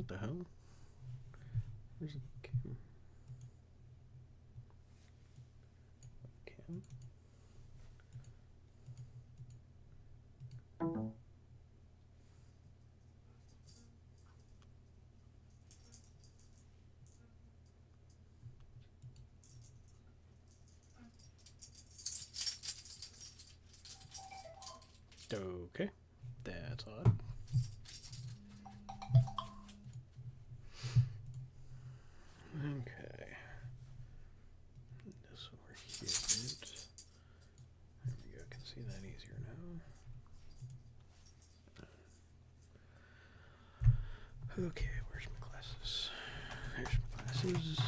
What the hell? Where's the cam? Cam? Okay, that's odd. Okay. This over here. There we go. I can see that easier now. Okay, where's my glasses? There's my glasses.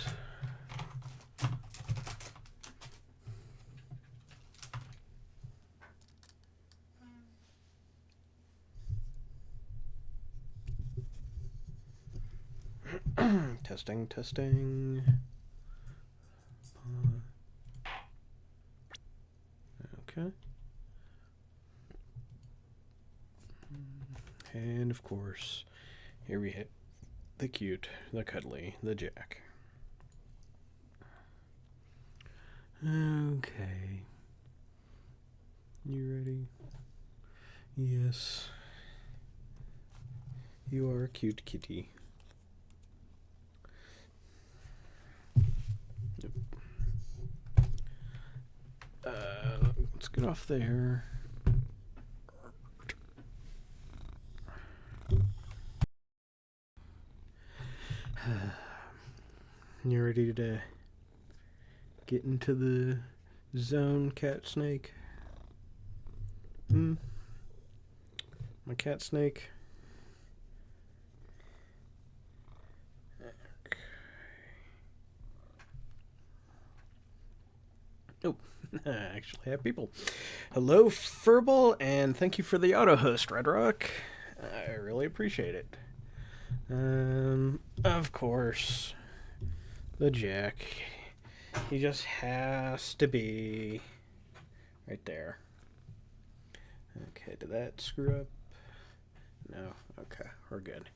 Testing, testing. Okay. And of course, here we hit the cute, the cuddly, the Jack. Okay. You ready? Yes. You are a cute kitty. Yep. Let's get off there. You ready to get into the zone, cat snake? My cat snake. Oh, I actually have people. Hello, Furball, and thank you for the auto host, Red Rock. I really appreciate it. Of course, the Jack. He just has to be right there. Okay, did that screw up? No. Okay, we're good.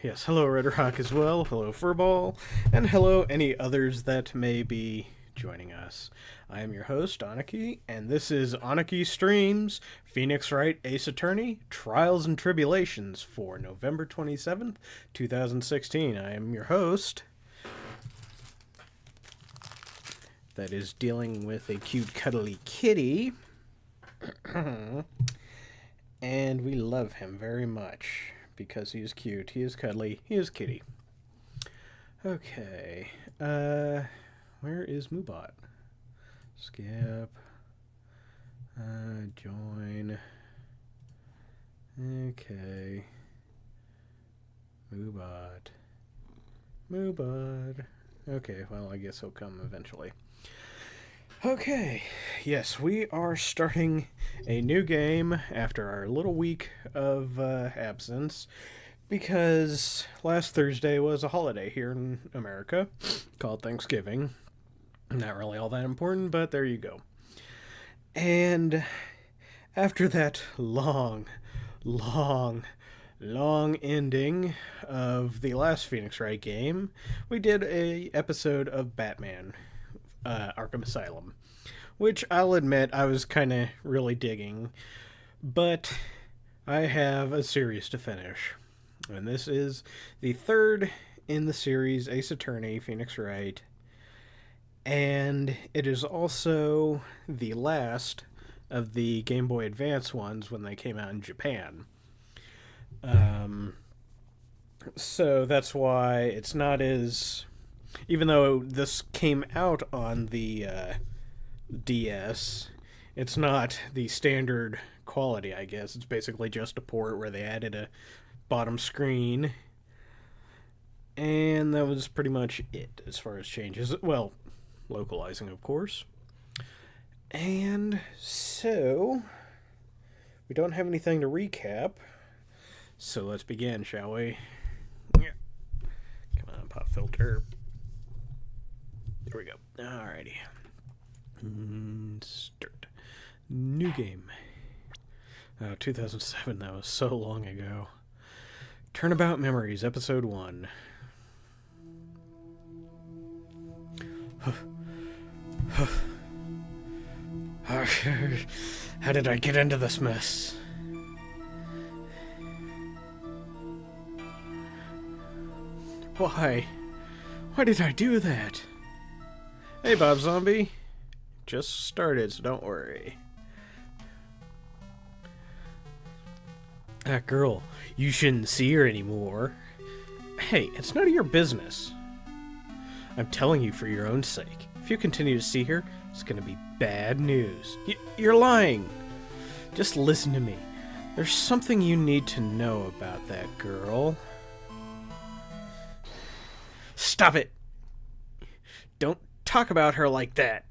Yes, hello Red Rock as well, hello Furball, and hello any others that may be joining us. I am your host, Aniki, and this is Aniki Streams, Phoenix Wright Ace Attorney, Trials and Tribulations for November 27th, 2016. I am your host. That is dealing with a cute cuddly kitty. And we love him very much because he is cute, he is cuddly, he is kitty. Okay, where is Moobot? Skip. Join. Okay. Moobot. Okay, well, I guess he'll come eventually. Okay, yes, we are starting a new game after our little week of absence because last Thursday was a holiday here in America called Thanksgiving. Not really all that important, but there you go. And after that long ending of the last Phoenix Wright game, we did a episode of Batman Arkham Asylum, which I'll admit I was kind of really digging, but I have a series to finish, and this is the third in the series, Ace Attorney, Phoenix Wright, and it is also the last of the Game Boy Advance ones when they came out in Japan. So that's why it's not as... Even though this came out on the DS, it's not the standard quality, I guess. It's basically just a port where they added a bottom screen. And that was pretty much it as far as changes. Well, localizing, of course. And so, we don't have anything to recap. So let's begin, shall we? Come on, pop filter. There we go. Alrighty. Start. New game. 2007, that was so long ago. Turnabout Memories, Episode 1. How did I get into this mess? Why? Why did I do that? Hey, Bob Zombie. Just started, so don't worry. That girl, you shouldn't see her anymore. Hey, it's none of your business. I'm telling you for your own sake. If you continue to see her, it's gonna be bad news. You're lying! Just listen to me. There's something you need to know about that girl. Stop it! Don't talk about her like that.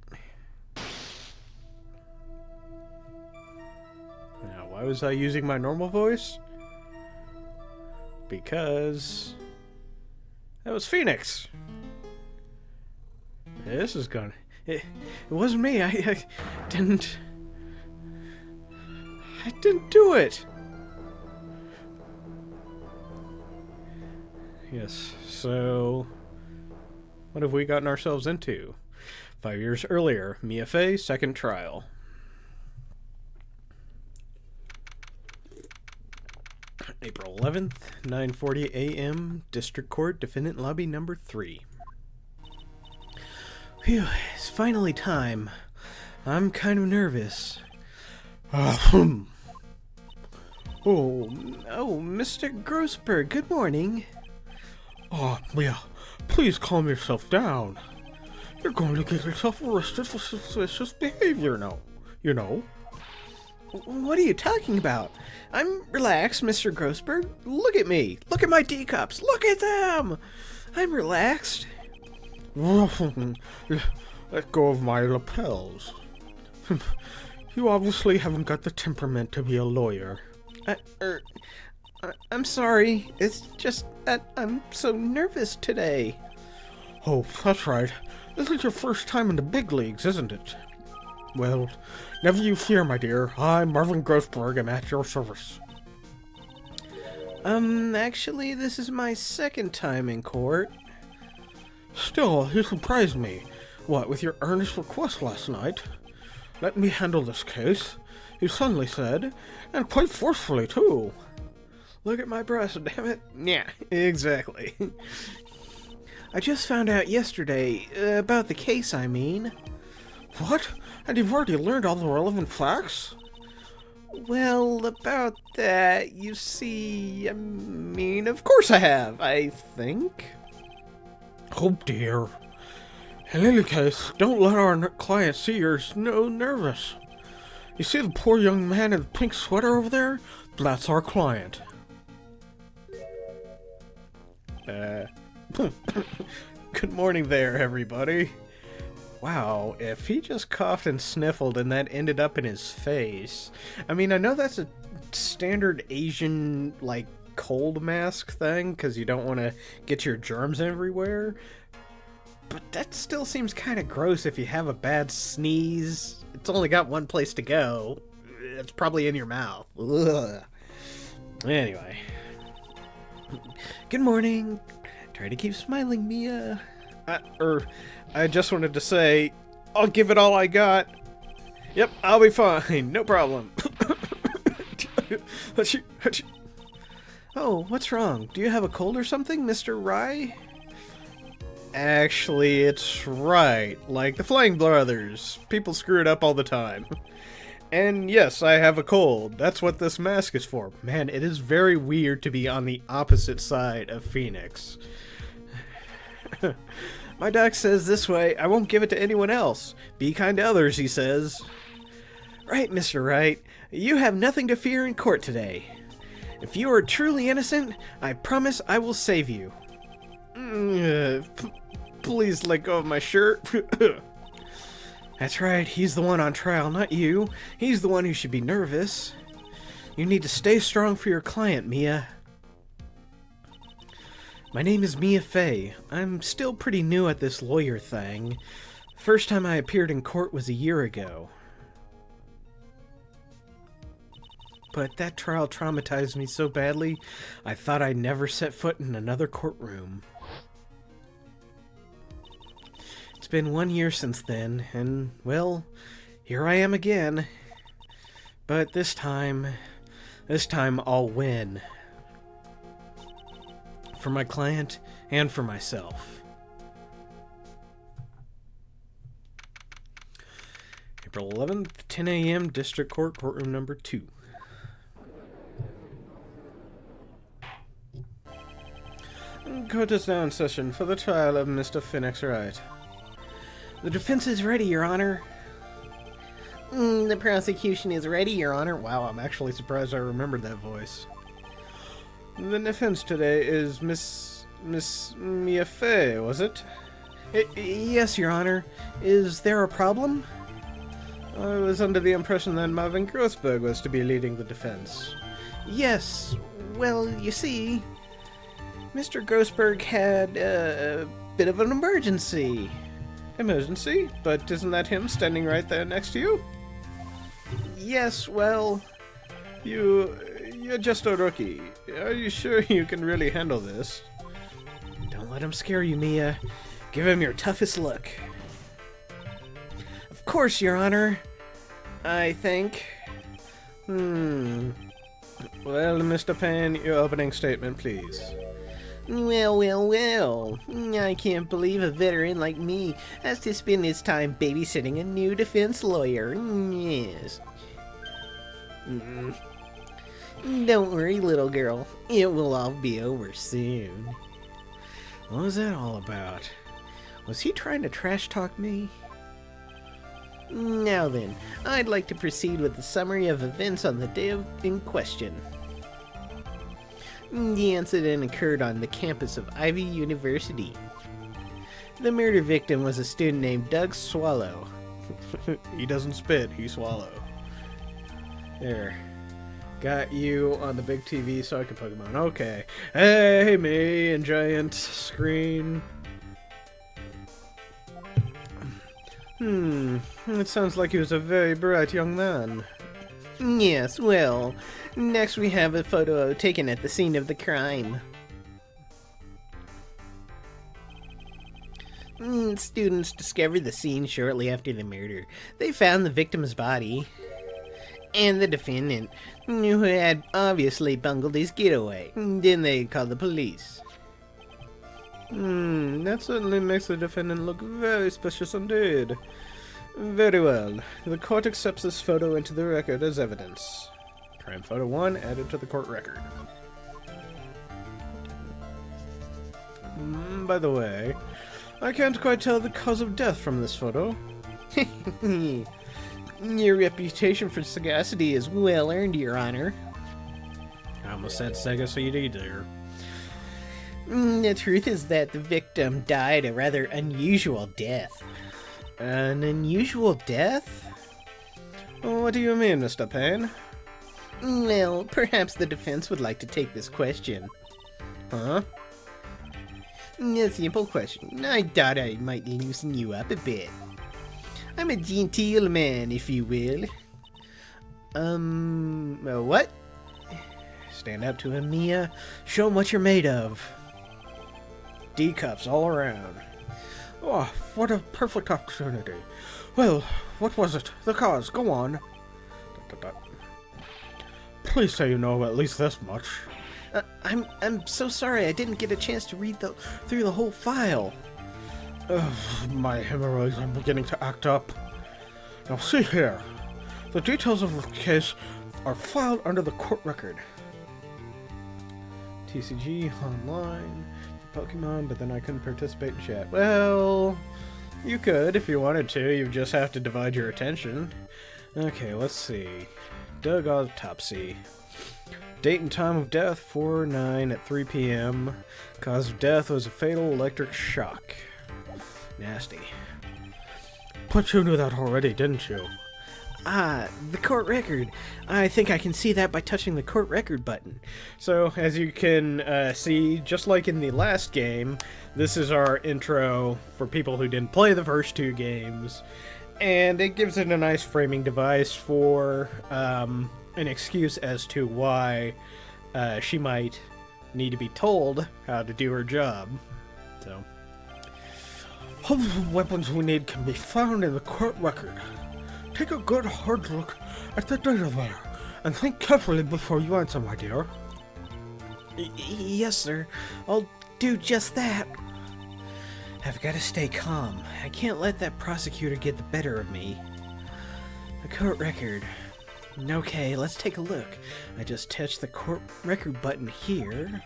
Now, why was I using my normal voice? Because that was Phoenix. This is gonna... It wasn't me. I didn't do it. Yes, so what have we gotten ourselves into? 5 years earlier, Mia Fey, second trial. April 11th, 9:40 a.m., District Court, Defendant Lobby number 3. Phew, it's finally time. I'm kind of nervous. Oh, Mr. Grossberg, good morning. Oh, Mia, please calm yourself down. You're going to get yourself arrested for suspicious behavior now, you know. What are you talking about? I'm relaxed, Mr. Grossberg. Look at me. Look at my teacups. Look at them. I'm relaxed. Let go of my lapels. You obviously haven't got the temperament to be a lawyer. I'm sorry. It's just that I'm so nervous today. Oh, that's right. This is your first time in the big leagues, isn't it? Well, never you fear, my dear. I'm Marvin Grossberg. I'm at your service. Actually, this is my second time in court. Still, you surprised me. What, with your earnest request last night? Let me handle this case, you suddenly said, and quite forcefully, too. Look at my breast, damn it. Yeah, exactly. I just found out yesterday, about the case, I mean. What? And you've already learned all the relevant facts? Well, about that, you see, I mean, of course I have, I think. Oh dear. In any case, don't let our client see you're so nervous. You see the poor young man in the pink sweater over there? That's our client. Good morning there, everybody. Wow, if he just coughed and sniffled and that ended up in his face. I mean, I know that's a standard Asian, like, cold mask thing, because you don't want to get your germs everywhere. But that still seems kind of gross if you have a bad sneeze. It's only got one place to go. It's probably in your mouth. Ugh. Anyway. Good morning. Try to keep smiling, Mia. I just wanted to say, I'll give it all I got. Yep, I'll be fine. No problem. Oh, what's wrong? Do you have a cold or something, Mr. Rye? Actually, it's Wright, like the Flying Brothers. People screw it up all the time. And yes, I have a cold. That's what this mask is for. Man, it is very weird to be on the opposite side of Phoenix. My doc says this way, I won't give it to anyone else. Be kind to others, he says. Right, Mr. Wright. You have nothing to fear in court today. If you are truly innocent, I promise I will save you. Please let go of my shirt. That's right, he's the one on trial, not you. He's the one who should be nervous. You need to stay strong for your client, Mia. My name is Mia Fey. I'm still pretty new at this lawyer thing. First time I appeared in court was a year ago. but that trial traumatized me so badly, I thought I'd never set foot in another courtroom. It's been 1 year since then, and, well, here I am again. But this time I'll win. For my client and for myself. April 11th, 10 a.m., District Court, Courtroom Number 2. Court is now in session for the trial of Mr. Phoenix Wright. The defense is ready, Your Honor. The prosecution is ready, Your Honor. Wow, I'm actually surprised I remembered that voice. The defense today is Miss Mia Fey, was it? Yes, Your Honor. Is there a problem? I was under the impression that Marvin Grossberg was to be leading the defense. Yes. Well, you see, Mr. Grossberg had a bit of an emergency. Emergency? But isn't that him standing right there next to you? Yes, well, you're just a rookie. Are you sure you can really handle this? Don't let him scare you, Mia. Give him your toughest look. Of course, Your Honor. I think. Well, Mr. Payne, your opening statement, please. Well. I can't believe a veteran like me has to spend his time babysitting a new defense lawyer. Yes. Don't worry, little girl. It will all be over soon. What was that all about? Was he trying to trash talk me? Now then, I'd like to proceed with the summary of events on the day in question. The incident occurred on the campus of Ivy University. The murder victim was a student named Doug Swallow. He doesn't spit, he swallow. There. Got you on the big TV so I can put him on. Okay. Hey, me and giant screen. It sounds like he was a very bright young man. Yes, well, next we have a photo taken at the scene of the crime. Students discovered the scene shortly after the murder. They found the victim's body and the defendant, who had obviously bungled his getaway. Then they called the police. That certainly makes the defendant look very suspicious indeed. Very well. The court accepts this photo into the record as evidence. Crime photo 1 added to the court record. By the way, I can't quite tell the cause of death from this photo. Your reputation for sagacity is well earned, Your Honor. I almost said sagacity there. The truth is that the victim died a rather unusual death. An unusual death? What do you mean, Mr. Payne? Well, perhaps the defense would like to take this question. Huh? A simple question. I thought I might loosen you up a bit. I'm a genteel man, if you will. What? Stand up to him, Mia. Show him what you're made of. D-cups all around. Oh, what a perfect opportunity. Well, what was it? The cause. Go on. Please say you know at least this much. I'm so sorry. I didn't get a chance to read through the whole file. My hemorrhoids are beginning to act up. Now see here. The details of the case are filed under the court record. TCG online. Pokemon, but then I couldn't participate in chat. Well, you could if you wanted to. You just have to divide your attention. Okay, let's see. Doug Autopsy. Date and time of death, 4/9 at 3 p.m. Cause of death was a fatal electric shock. Nasty. But you knew that already, didn't you? The court record. I think I can see that by touching the court record button. So, as you can see, just like in the last game, this is our intro for people who didn't play the first two games. And it gives it a nice framing device for an excuse as to why she might need to be told how to do her job. So, all the weapons we need can be found in the court record. Take a good hard look at the data there, and think carefully before you answer, my dear. Yes, sir. I'll do just that. I've got to stay calm. I can't let that prosecutor get the better of me. The court record. Okay, let's take a look. I just touched the court record button here.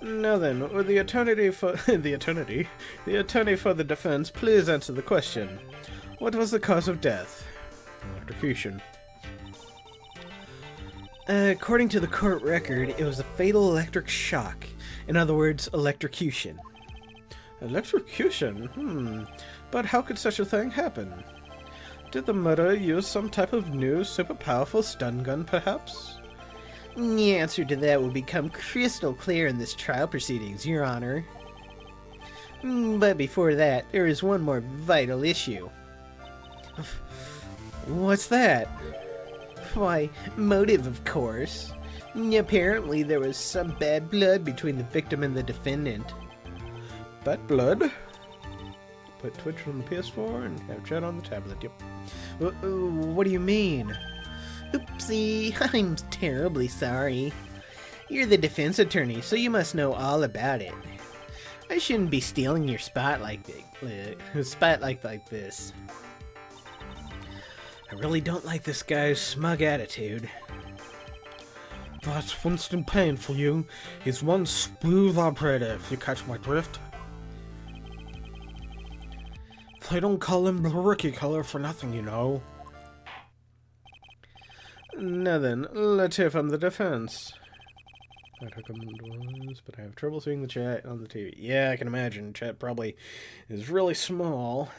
now then, would the attorney for the attorney for the defense please answer the question? What was the cause of death? Electrocution. According to the court record, it was a fatal electric shock. In other words, electrocution. Electrocution? But how could such a thing happen? Did the murderer use some type of new, super powerful stun gun, perhaps? The answer to that will become crystal clear in this trial proceedings, Your Honor. But before that, there is one more vital issue. What's that? Why, motive, of course. Apparently there was some bad blood between the victim and the defendant. Bad blood? Put Twitch on the PS4 and have chat on the tablet, yep. What do you mean? Oopsie, I'm terribly sorry. You're the defense attorney, so you must know all about it. I shouldn't be stealing your spotlight like this. I really don't like this guy's smug attitude. That's Winston Payne for you. He's one smooth operator, if you catch my drift. They don't call him the rookie color for nothing, you know. Now then, let's hear from the defense. I took them indoors, but I have trouble seeing the chat on the TV. Yeah, I can imagine. Chat probably is really small.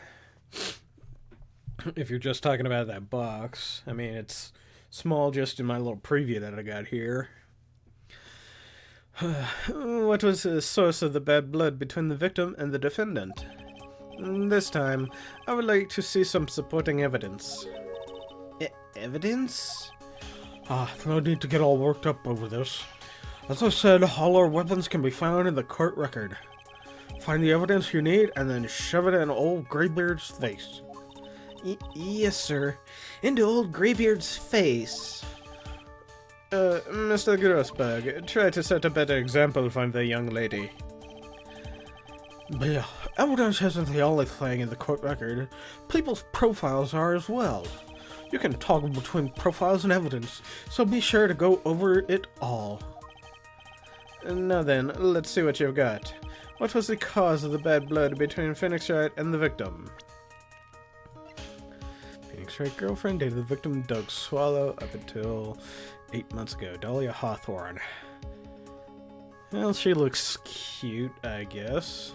If you're just talking about that box. I mean, it's small just in my little preview that I got here. What was the source of the bad blood between the victim and the defendant? This time, I would like to see some supporting evidence. Evidence? No need to get all worked up over this. As I said, all our weapons can be found in the court record. Find the evidence you need, and then shove it in old Greybeard's face. Yes, sir. Into old Greybeard's face. Mr. Grossberg, try to set a better example for the young lady. But yeah, evidence isn't the only thing in the court record. People's profiles are as well. You can toggle between profiles and evidence, so be sure to go over it all. Now then, let's see what you've got. What was the cause of the bad blood between Phoenix Wright and the victim? Phoenix Wright girlfriend dated the victim Doug Swallow up until 8 months ago. Dahlia Hawthorne. Well, she looks cute, I guess.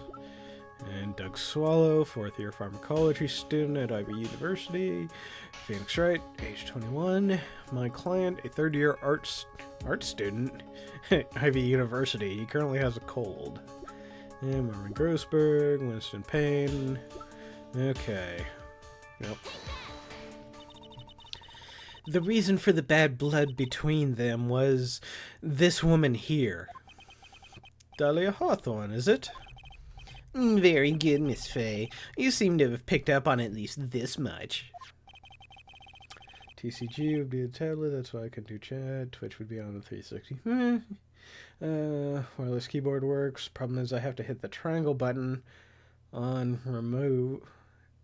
And Doug Swallow, 4th year pharmacology student at Ivy University. Phoenix Wright, age 21. My client, a 3rd year art student at Ivy University. He currently has a cold. And Marvin Grossberg, Winston Payne. Okay. Yep. The reason for the bad blood between them was this woman here. Dahlia Hawthorne, is it? Very good, Miss Faye. You seem to have picked up on at least this much. TCG would be a tablet, that's why I can do chat. Twitch would be on the 360. Wireless keyboard works. Problem is I have to hit the triangle button on remove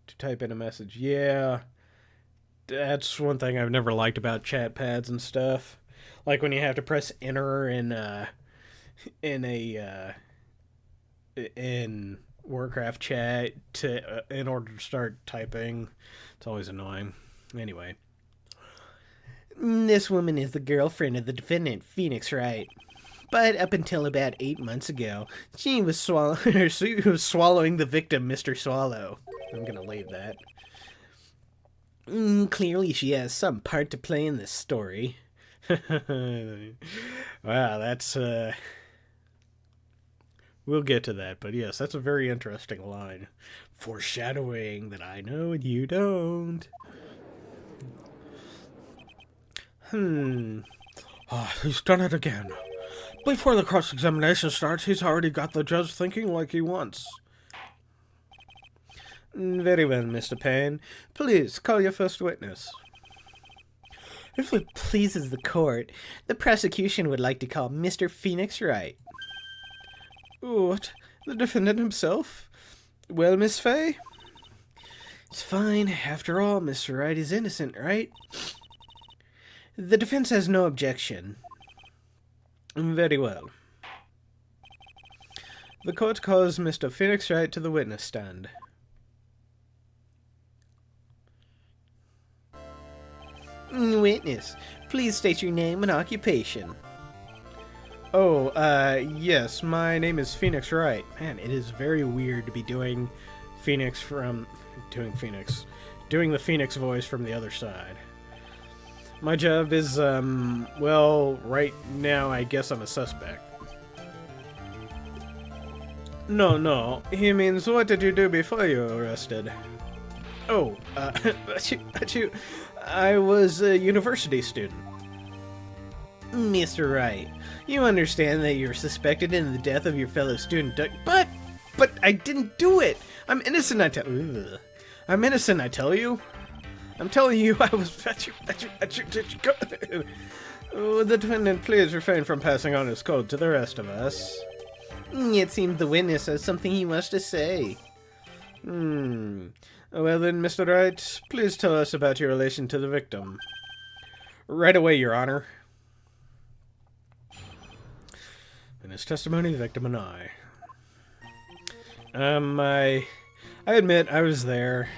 to type in a message. Yeah, that's one thing I've never liked about chat pads and stuff. Like when you have to press enter in Warcraft chat in order to start typing. It's always annoying. Anyway. This woman is the girlfriend of the defendant, Phoenix Wright. But up until about 8 months ago, she was swallowing the victim, Mr. Swallow. I'm gonna leave that. Clearly she has some part to play in this story. Wow, that's we'll get to that, but yes, that's a very interesting line. Foreshadowing that I know and you don't. He's done it again. Before the cross-examination starts, he's already got the judge thinking like he wants. Very well, Mr. Payne. Please, call your first witness. If it pleases the court, the prosecution would like to call Mr. Phoenix Wright. What? The defendant himself? Well, Miss Fay? It's fine. After all, Mr. Wright is innocent, right? The defense has no objection. Very well. The court calls Mr. Phoenix Wright to the witness stand. Witness, please state your name and occupation. Oh, yes, my name is Phoenix Wright. Man, it is very weird to be doing the Phoenix voice from the other side. My job is, well, right now I guess I'm a suspect. No, he means what did you do before you were arrested? Oh, I was a university student. Mr. Wright, you understand that you're suspected in the death of your fellow student, but I didn't do it. I'm innocent, I tell you. I'm telling you, I was. Would the defendant please refrain from passing on his code to the rest of us? It seems the witness has something he wants to say. Well then, Mr. Wright, please tell us about your relation to the victim. Right away, Your Honor. In his testimony, the victim and I admit I was there,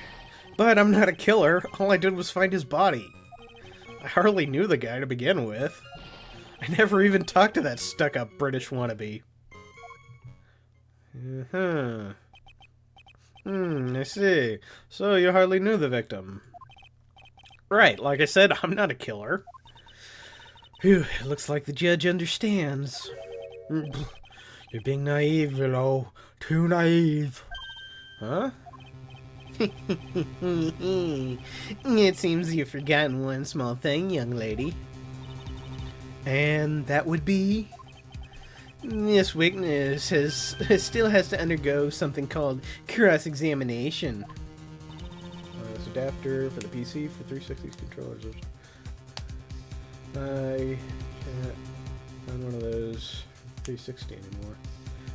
but I'm not a killer. All I did was find his body. I hardly knew the guy to begin with. I never even talked to that stuck-up British wannabe. I see. So you hardly knew the victim. Right, like I said, I'm not a killer. Phew, it looks like the judge understands. You're being naive, you know. Too naive. Huh? It seems you've forgotten one small thing, young lady. And that would be... This witness still has to undergo something called cross-examination. This adapter for the PC for 360 controllers. I can't find one of those 360 anymore.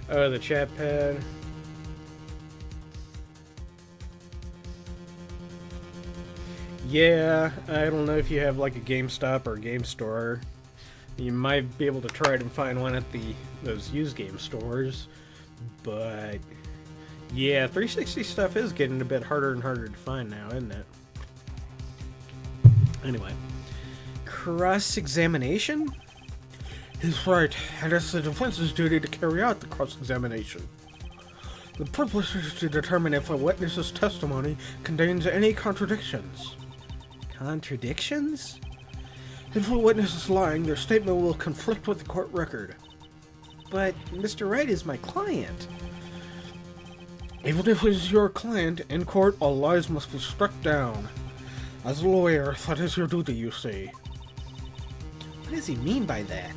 Oh, the chat pad. Yeah, I don't know if you have like a GameStop or a Game Store. You might be able to try to find one at those used game stores, but yeah, 360 stuff is getting a bit harder and harder to find now, isn't it? Anyway, cross-examination? He's right, and it's the defense's duty to carry out the cross-examination. The purpose is to determine if a witness's testimony contains any contradictions. Contradictions? If a witness is lying, their statement will conflict with the court record. But Mr. Wright is my client. Even if he's your client, in court all lies must be struck down. As a lawyer, that is your duty, you see. What does he mean by that?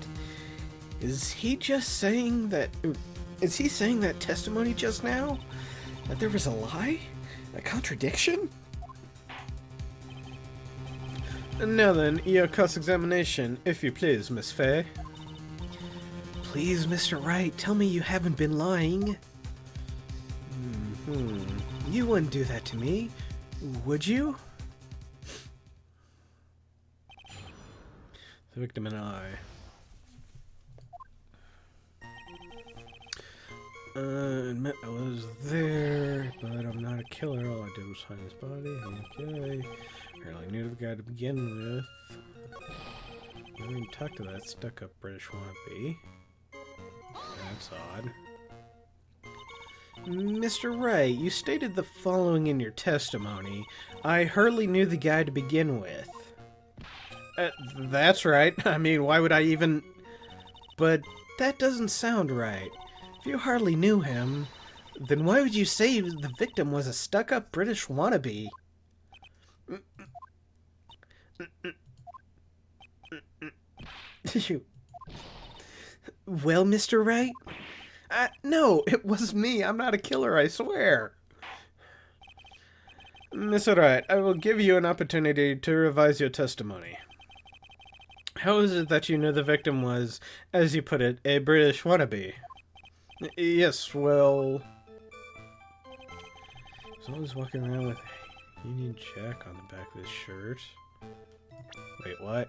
Is he just saying that... Is he saying that testimony just now? That there was a lie? A contradiction? And now then, your cross-examination, if you please, Miss Fay. Please, Mr. Wright, tell me you haven't been lying. You wouldn't do that to me, would you? The victim and I. Admit I was there, but I'm not a killer. All I did was find his body. Okay. Barely knew the guy to begin with. I didn't even talk to that stuck-up British wannabe. That's odd. Mr. Wright, you stated the following in your testimony. I hardly knew the guy to begin with. That's right. I mean, why would I even... But that doesn't sound right. If you hardly knew him, then why would you say the victim was a stuck-up British wannabe? You... Well, Mr. Wright? No, it was me. I'm not a killer, I swear. Mr. Wright, I will give you an opportunity to revise your testimony. How is it that you knew the victim was, as you put it, a British wannabe? Yes, well... Someone's walking around with a Union Jack on the back of his shirt. Wait, what?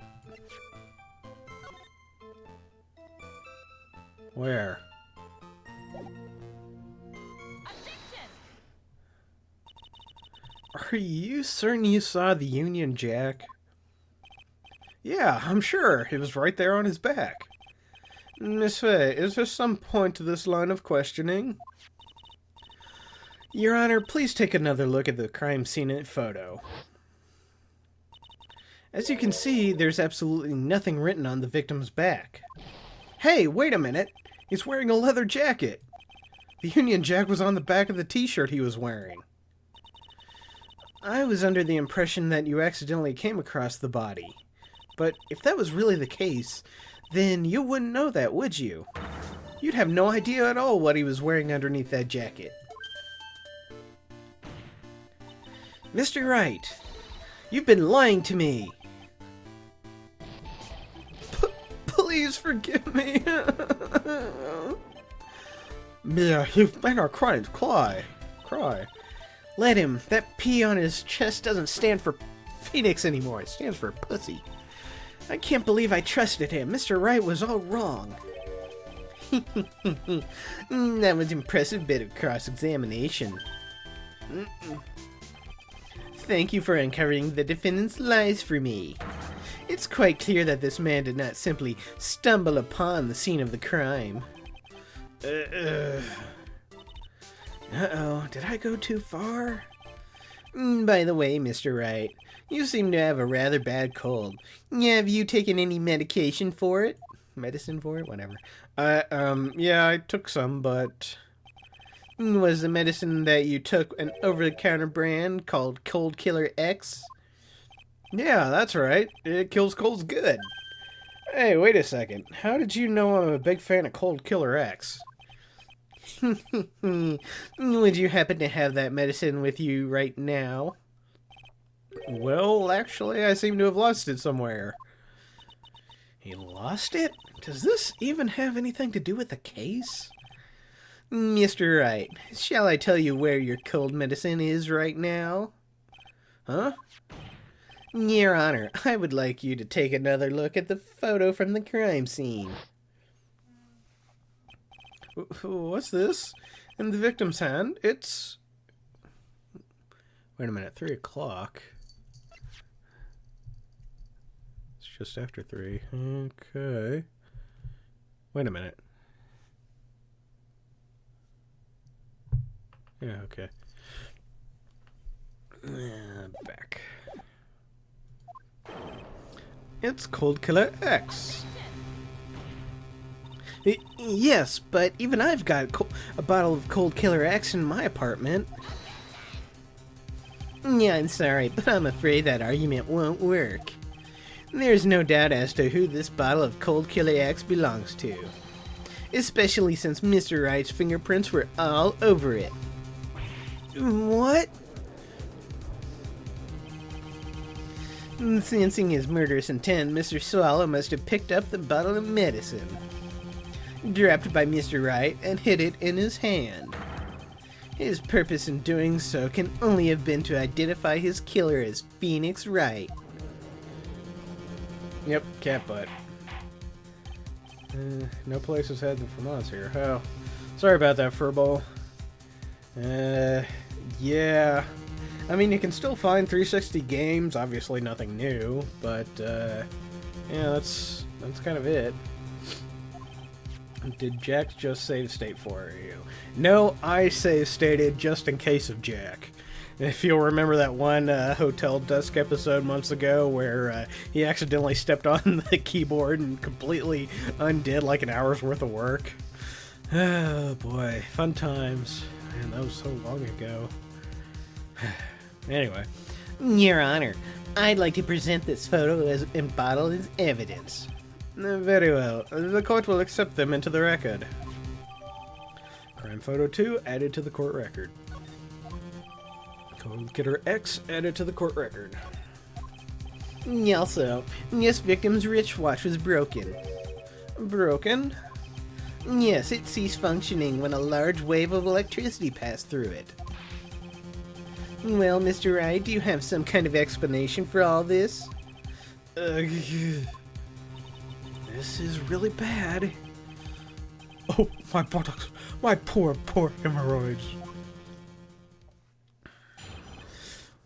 Where? Are you certain you saw the Union Jack? Yeah, I'm sure. It was right there on his back. Miss Fay, is there some point to this line of questioning? Your Honor, please take another look at the crime scene photo. As you can see, there's absolutely nothing written on the victim's back. Hey, wait a minute! He's wearing a leather jacket! The Union Jack was on the back of the t-shirt he was wearing. I was under the impression that you accidentally came across the body. But if that was really the case, then you wouldn't know that, would you? You'd have no idea at all what he was wearing underneath that jacket. Mr. Wright, you've been lying to me. Please forgive me. Mia, you've made our crimes cry. Let him. That P on his chest doesn't stand for Phoenix anymore. It stands for pussy. I can't believe I trusted him. Mr. Wright was all wrong. That was an impressive bit of cross-examination. Thank you for uncovering the defendant's lies for me. It's quite clear that this man did not simply stumble upon the scene of the crime. Uh-oh, did I go too far? By the way, Mr. Wright, you seem to have a rather bad cold. Have you taken any medication for it? Medicine for it? Whatever. Yeah, I took some, but... Was the medicine that you took an over-the-counter brand called Cold Killer X? Yeah, that's right. It kills colds good. Hey, wait a second. How did you know I'm a big fan of Cold Killer X? Would you happen to have that medicine with you right now? Well, actually, I seem to have lost it somewhere. He lost it? Does this even have anything to do with the case? Mr. Wright, shall I tell you where your cold medicine is right now? Huh? Your Honor, I would like you to take another look at the photo from the crime scene. What's this? In the victim's hand, it's... Wait a minute, 3 o'clock. It's just after 3. Okay. Wait a minute. Yeah, okay. Back. It's Cold Killer X. Yes, but even I've got a bottle of Cold Killer X in my apartment. Yeah, I'm sorry, but I'm afraid that argument won't work. There's no doubt as to who this bottle of Cold Killer X belongs to. Especially since Mr. Wright's fingerprints were all over it. What? Sensing his murderous intent, Mr. Swallow must have picked up the bottle of medicine, dropped by Mr. Wright, and hid it in his hand. His purpose in doing so can only have been to identify his killer as Phoenix Wright. Yep, cat butt. No place has had them from us here. Oh, sorry about that, Furball. Yeah. I mean, you can still find 360 games, obviously nothing new, but, yeah, that's kind of it. Did Jack just save state for you? No, I save stated just in case of Jack. If you'll remember that one Hotel Dusk episode months ago where he accidentally stepped on the keyboard and completely undid like an hour's worth of work. Oh boy, fun times. Man, that was so long ago. Anyway. Your Honor, I'd like to present this photo and bottle as evidence. Very well. The court will accept them into the record. Crime photo 2 added to the court record. Cold Killer X added to the court record. Also, this victim's wristwatch was broken. Broken? Yes, it ceased functioning when a large wave of electricity passed through it. Well, Mr. Wright, do you have some kind of explanation for all this? This is really bad. Oh, my buttocks. My poor hemorrhoids.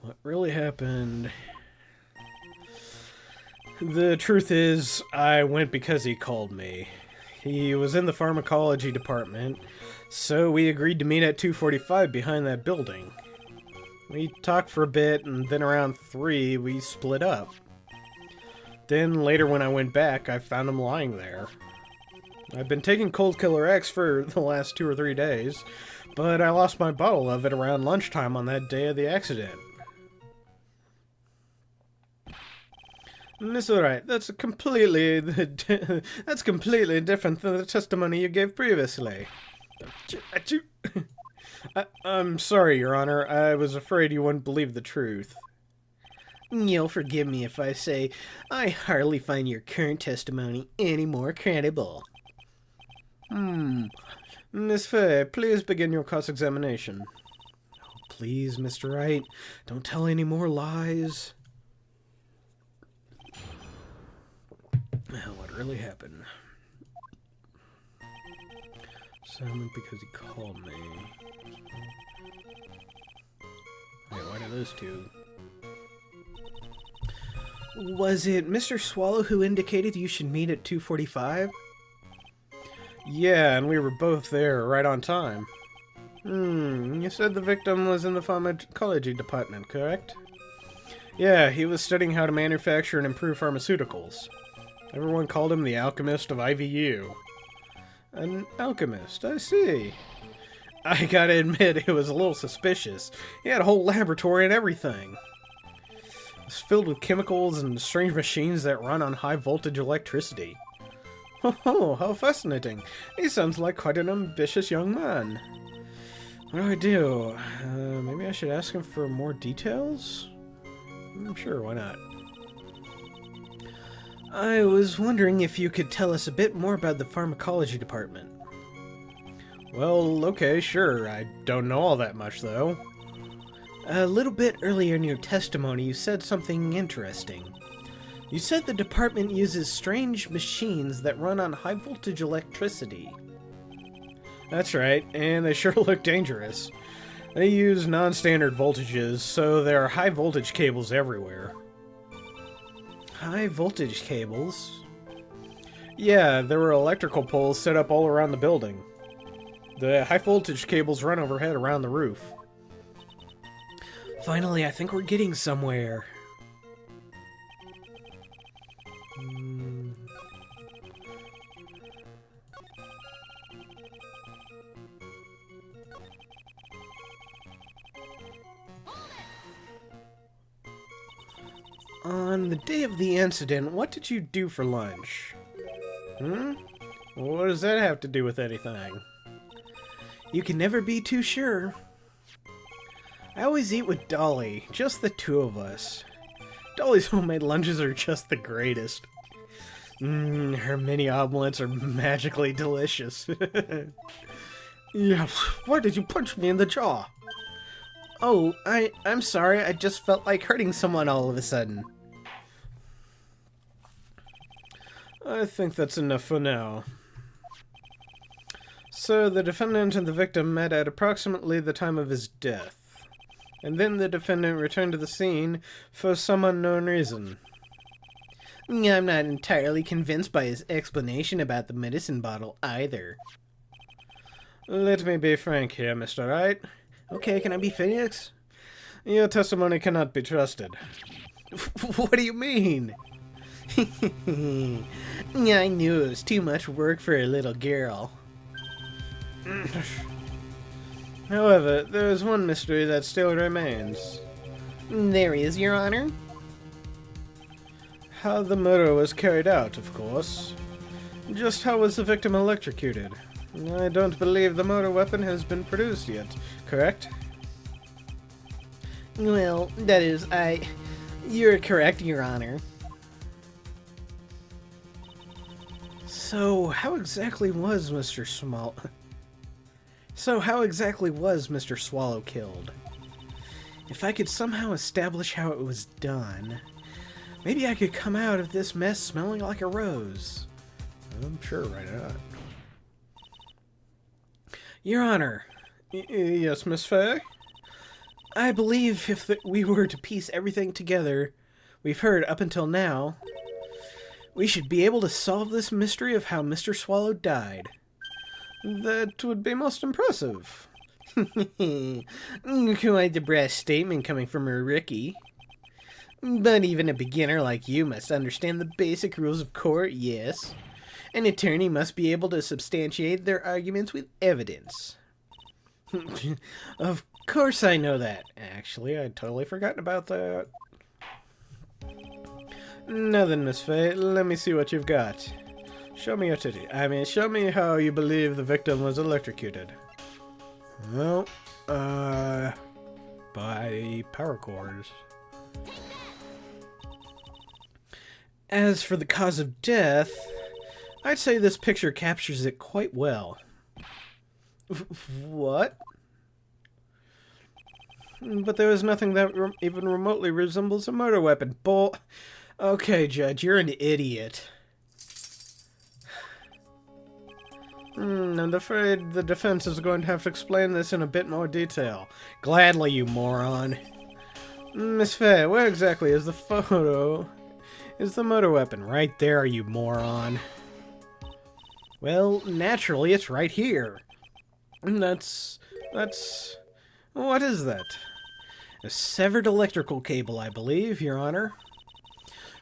What really happened? The truth is, I went because he called me. He was in the pharmacology department, so we agreed to meet at 2:45 behind that building. We talked for a bit, and then around 3, we split up. Then later when I went back, I found him lying there. I've been taking Cold Killer X for the last 2 or 3 days, but I lost my bottle of it around lunchtime on that day of the accident. Mr. Wright, that's completely different than the testimony you gave previously. I'm sorry, Your Honor. I was afraid you wouldn't believe the truth. You'll forgive me if I say I hardly find your current testimony any more credible. Miss Fay, please begin your cross-examination. Oh, please, Mr. Wright, don't tell any more lies. What really happened? Silent because he called me. Wait, why do those two? Was it Mr. Swallow who indicated you should meet at 2:45? Yeah, and we were both there right on time. You said the victim was in the pharmacology department, correct? Yeah, he was studying how to manufacture and improve pharmaceuticals. Everyone called him the alchemist of IVU. An alchemist, I see. I gotta admit, it was a little suspicious. He had a whole laboratory and everything. It's filled with chemicals and strange machines that run on high-voltage electricity. Oh, how fascinating. He sounds like quite an ambitious young man. What do I do? Maybe I should ask him for more details? Sure, why not? I was wondering if you could tell us a bit more about the pharmacology department. Well, okay, sure. I don't know all that much, though. A little bit earlier in your testimony, you said something interesting. You said the department uses strange machines that run on high-voltage electricity. That's right, and they sure look dangerous. They use non-standard voltages, so there are high-voltage cables everywhere. High-voltage cables? Yeah, there were electrical poles set up all around the building. The high-voltage cables run overhead around the roof. Finally, I think we're getting somewhere. On the day of the incident, what did you do for lunch? What does that have to do with anything? You can never be too sure. I always eat with Dolly, just the two of us. Dolly's homemade lunches are just the greatest. Her mini omelets are magically delicious. Yes, why did you punch me in the jaw? Oh, I'm sorry, I just felt like hurting someone all of a sudden. I think that's enough for now. So, the defendant and the victim met at approximately the time of his death. And then the defendant returned to the scene for some unknown reason. I'm not entirely convinced by his explanation about the medicine bottle either. Let me be frank here, Mr. Wright. Okay, can I be Phoenix? Your testimony cannot be trusted. What do you mean? Yeah, I knew it was too much work for a little girl. However, there is one mystery that still remains. There is, Your Honor. How the murder was carried out, of course. Just how was the victim electrocuted? I don't believe the murder weapon has been produced yet, correct? Well, that is, You're correct, Your Honor. So, how exactly was Mr. Swallow killed? If I could somehow establish how it was done, maybe I could come out of this mess smelling like a rose. I'm sure, right not? Your Honor. Yes, Miss Fay? I believe if we were to piece everything together we've heard up until now, we should be able to solve this mystery of how Mr. Swallow died. That would be most impressive. Quite the brash statement coming from a rookie. But even a beginner like you must understand the basic rules of court, yes. An attorney must be able to substantiate their arguments with evidence. Of course I know that. Actually, I'd totally forgotten about that. Now then, Miss Fay, let me see what you've got. Show me your titty. Show me how you believe the victim was electrocuted. Well, by power cords. As for the cause of death, I'd say this picture captures it quite well. What? But there was nothing that even remotely resembles a murder weapon. Okay, Judge, you're an idiot. I'm afraid the defense is going to have to explain this in a bit more detail. Gladly, you moron. Miss Fay, where exactly is the photo? Is the murder weapon? Right there, you moron. Well, naturally, it's right here. What is that? A severed electrical cable, I believe, Your Honor.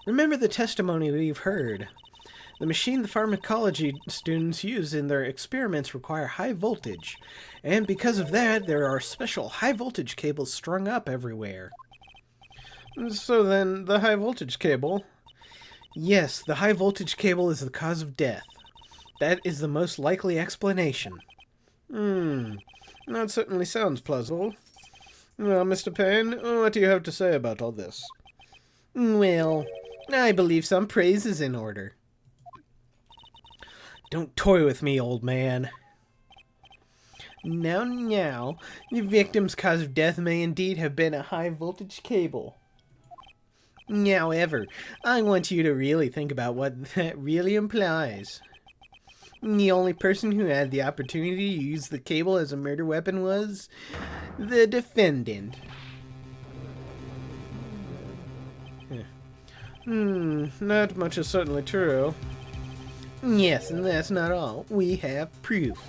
Remember the testimony we've heard. The machine the pharmacology students use in their experiments require high voltage, and because of that, there are special high voltage cables strung up everywhere. So then, the high voltage cable? Yes, the high voltage cable is the cause of death. That is the most likely explanation. That certainly sounds plausible. Well, Mr. Payne, what do you have to say about all this? Well, I believe some praise is in order. Don't toy with me, old man. Now, the victim's cause of death may indeed have been a high-voltage cable. However, I want you to really think about what that really implies. The only person who had the opportunity to use the cable as a murder weapon was the defendant. Not much is certainly true. Yes, and that's not all. We have proof.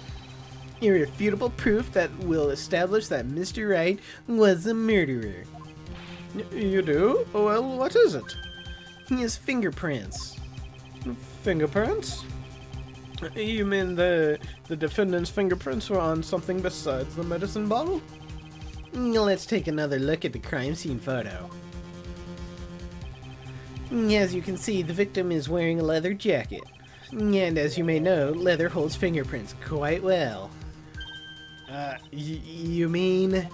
Irrefutable proof that will establish that Mr. Wright was the murderer. You do? Well, what is it? His fingerprints. Fingerprints? You mean the defendant's fingerprints were on something besides the medicine bottle? Let's take another look at the crime scene photo. As you can see, the victim is wearing a leather jacket. And as you may know, leather holds fingerprints quite well. You mean?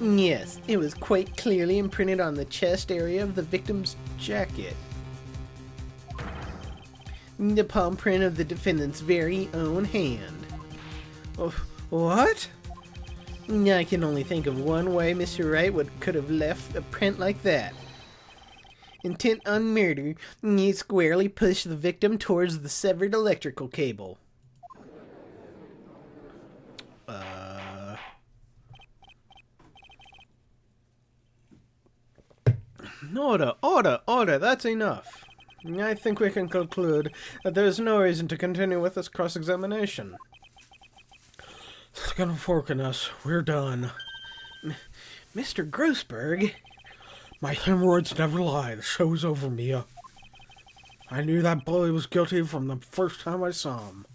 Yes, it was quite clearly imprinted on the chest area of the victim's jacket. The palm print of the defendant's very own hand. What? I can only think of one way Mr. Wright could have left a print like that. Intent on murder, he squarely pushed the victim towards the severed electrical cable. Order, that's enough. I think we can conclude that there is no reason to continue with this cross-examination. It's gonna fork in us. We're done. Mr. Grossberg? My hemorrhoids never lie. The show's over, Mia. I knew that bully was guilty from the first time I saw him.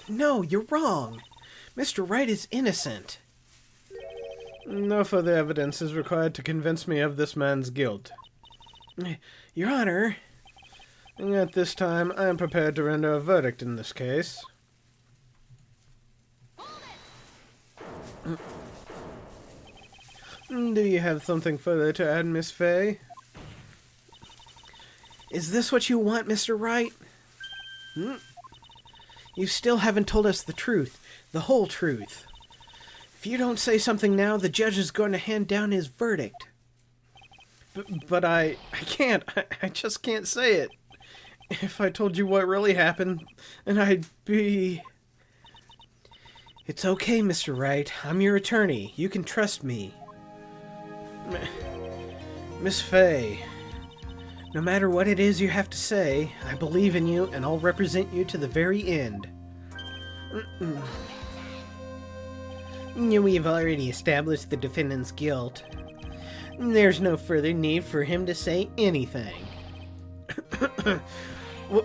No, you're wrong. Mr. Wright is innocent. No further evidence is required to convince me of this man's guilt. Your Honor. At this time, I am prepared to render a verdict in this case. Do you have something further to add, Miss Fay? Is this what you want, Mr. Wright? You still haven't told us the truth, the whole truth. If you don't say something now, the judge is going to hand down his verdict. But I can't. I just can't say it. If I told you what really happened, then I'd be... It's okay, Mr. Wright. I'm your attorney. You can trust me. Miss Fay, no matter what it is you have to say, I believe in you and I'll represent you to the very end. We've already established the defendant's guilt. There's no further need for him to say anything.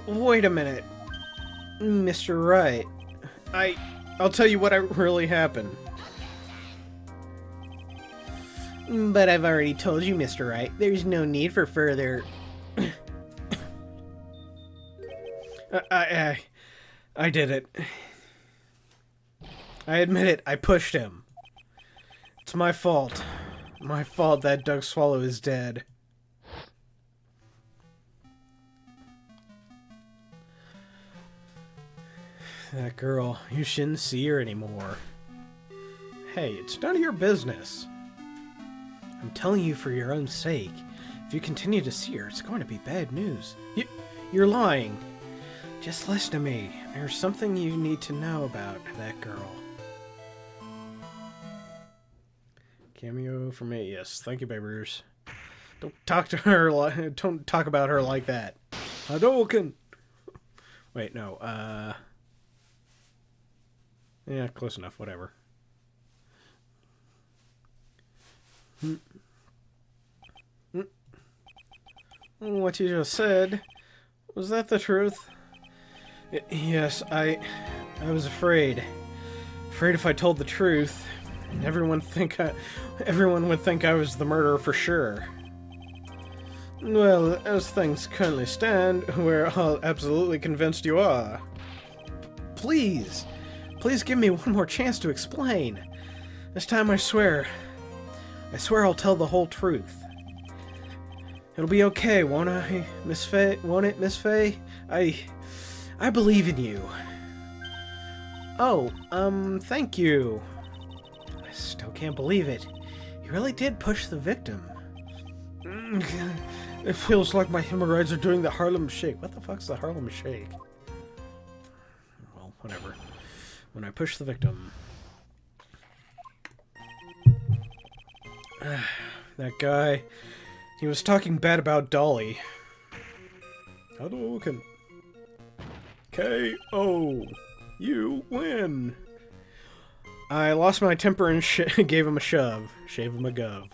Wait a minute. Mr. Wright, I'll tell you what really happened. But I've already told you, Mr. Wright, there's no need for further... I did it. I admit it, I pushed him. It's my fault. My fault that Doug Swallow is dead. That girl, you shouldn't see her anymore. Hey, it's none of your business. I'm telling you for your own sake. If you continue to see her, it's going to be bad news. You're lying. Just listen to me. There's something you need to know about that girl. Cameo from me, yes. Thank you, Babers. Don't talk to her like... Don't talk about her like that. Hadouken! Wait, no, yeah, close enough, whatever. What you just said, was that the truth? Yes, I was afraid. Afraid if I told the truth, everyone would think I was the murderer for sure. Well, as things currently stand, we're all absolutely convinced you are. Please give me one more chance to explain. This time I swear I'll tell the whole truth. It'll be okay, won't I, Miss Fay? Won't it, Miss Fay? I believe in you. Oh, thank you. I still can't believe it. You really did push the victim. It feels like my hemorrhoids are doing the Harlem Shake. What the fuck's the Harlem Shake? Well, whatever. When I push the victim. That guy, he was talking bad about Dolly. Hadouken. K.O. You win. I lost my temper and gave him a shove. Shave him a gov.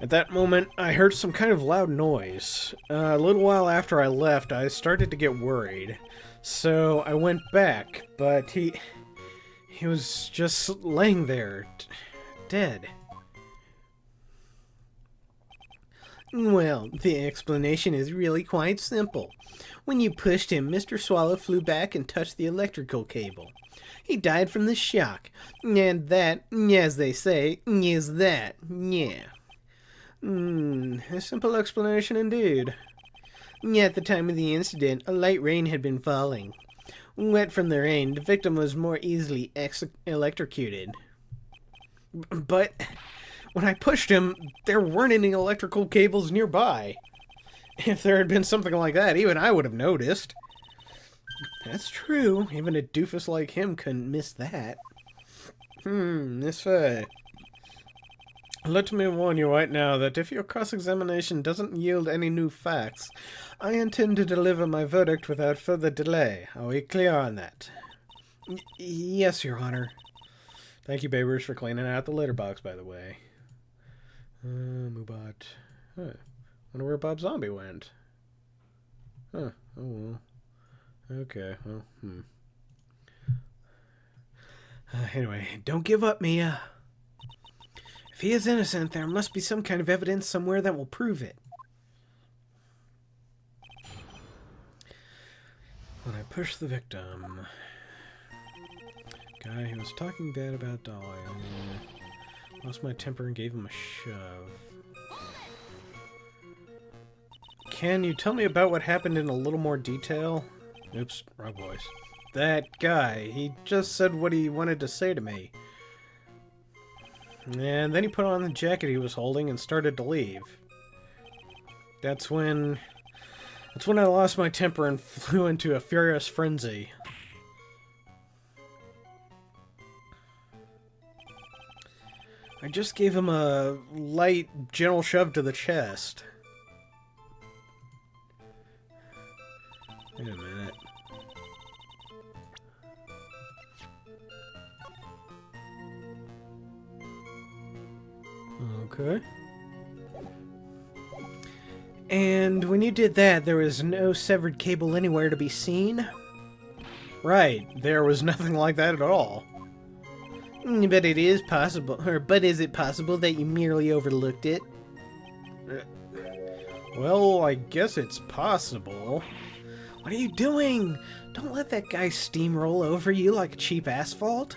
At that moment, I heard some kind of loud noise. A little while after I left, I started to get worried. So I went back, but he was just laying there, dead. Well, the explanation is really quite simple. When you pushed him, Mr. Swallow flew back and touched the electrical cable. He died from the shock. And that, as they say, is that. Yeah. A simple explanation indeed. At the time of the incident, a light rain had been falling. Wet from the rain, the victim was more easily electrocuted. But when I pushed him, there weren't any electrical cables nearby. If there had been something like that, even I would have noticed. That's true. Even a doofus like him couldn't miss that. Miss Fay. Let me warn you right now that if your cross-examination doesn't yield any new facts, I intend to deliver my verdict without further delay. Are we clear on that? Yes, Your Honor. Thank you, Babers, for cleaning out the litter box, by the way. Moobot. Huh. Wonder where Bob Zombie went. Huh. Oh, well. Okay, well, Anyway, don't give up, Mia. If he is innocent, there must be some kind of evidence somewhere that will prove it. When I pushed the victim. Guy who was talking bad about Dolly. Lost my temper and gave him a shove. Can you tell me about what happened in a little more detail? Oops, wrong voice. That guy, he just said what he wanted to say to me. And then he put on the jacket he was holding and started to leave. That's when I lost my temper and flew into a furious frenzy. I just gave him a light, gentle shove to the chest. Wait a minute. Okay. And when you did that, there was no severed cable anywhere to be seen? Right, there was nothing like that at all. But it is possible, but is it possible that you merely overlooked it? Well, I guess it's possible. What are you doing? Don't let that guy steamroll over you like cheap asphalt.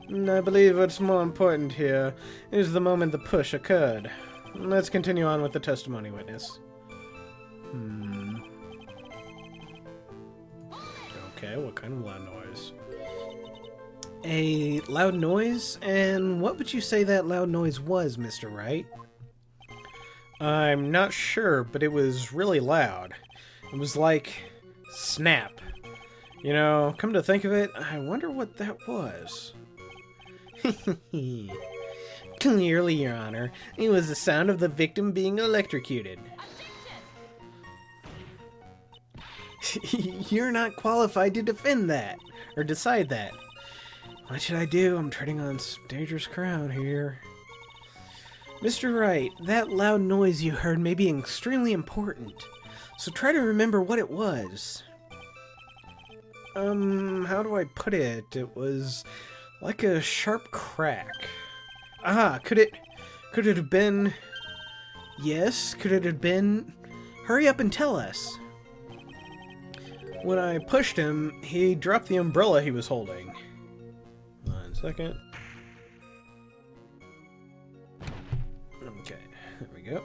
I believe what's more important here is the moment the push occurred. Let's continue on with the testimony, witness. Okay, what kind of loud noise? A loud noise? And what would you say that loud noise was, Mr. Wright? I'm not sure, but it was really loud. It was like... snap. You know, come to think of it, I wonder what that was. Clearly, Your Honor, it was the sound of the victim being electrocuted. You're not qualified to defend that, or decide that. What should I do? I'm treading on dangerous ground here. Mr. Wright, that loud noise you heard may be extremely important, so try to remember what it was. How do I put it? It was like a sharp crack. Ah, could it have been... Yes, could it have been... Hurry up and tell us. When I pushed him, he dropped the umbrella he was holding. 1 second. Okay, there we go.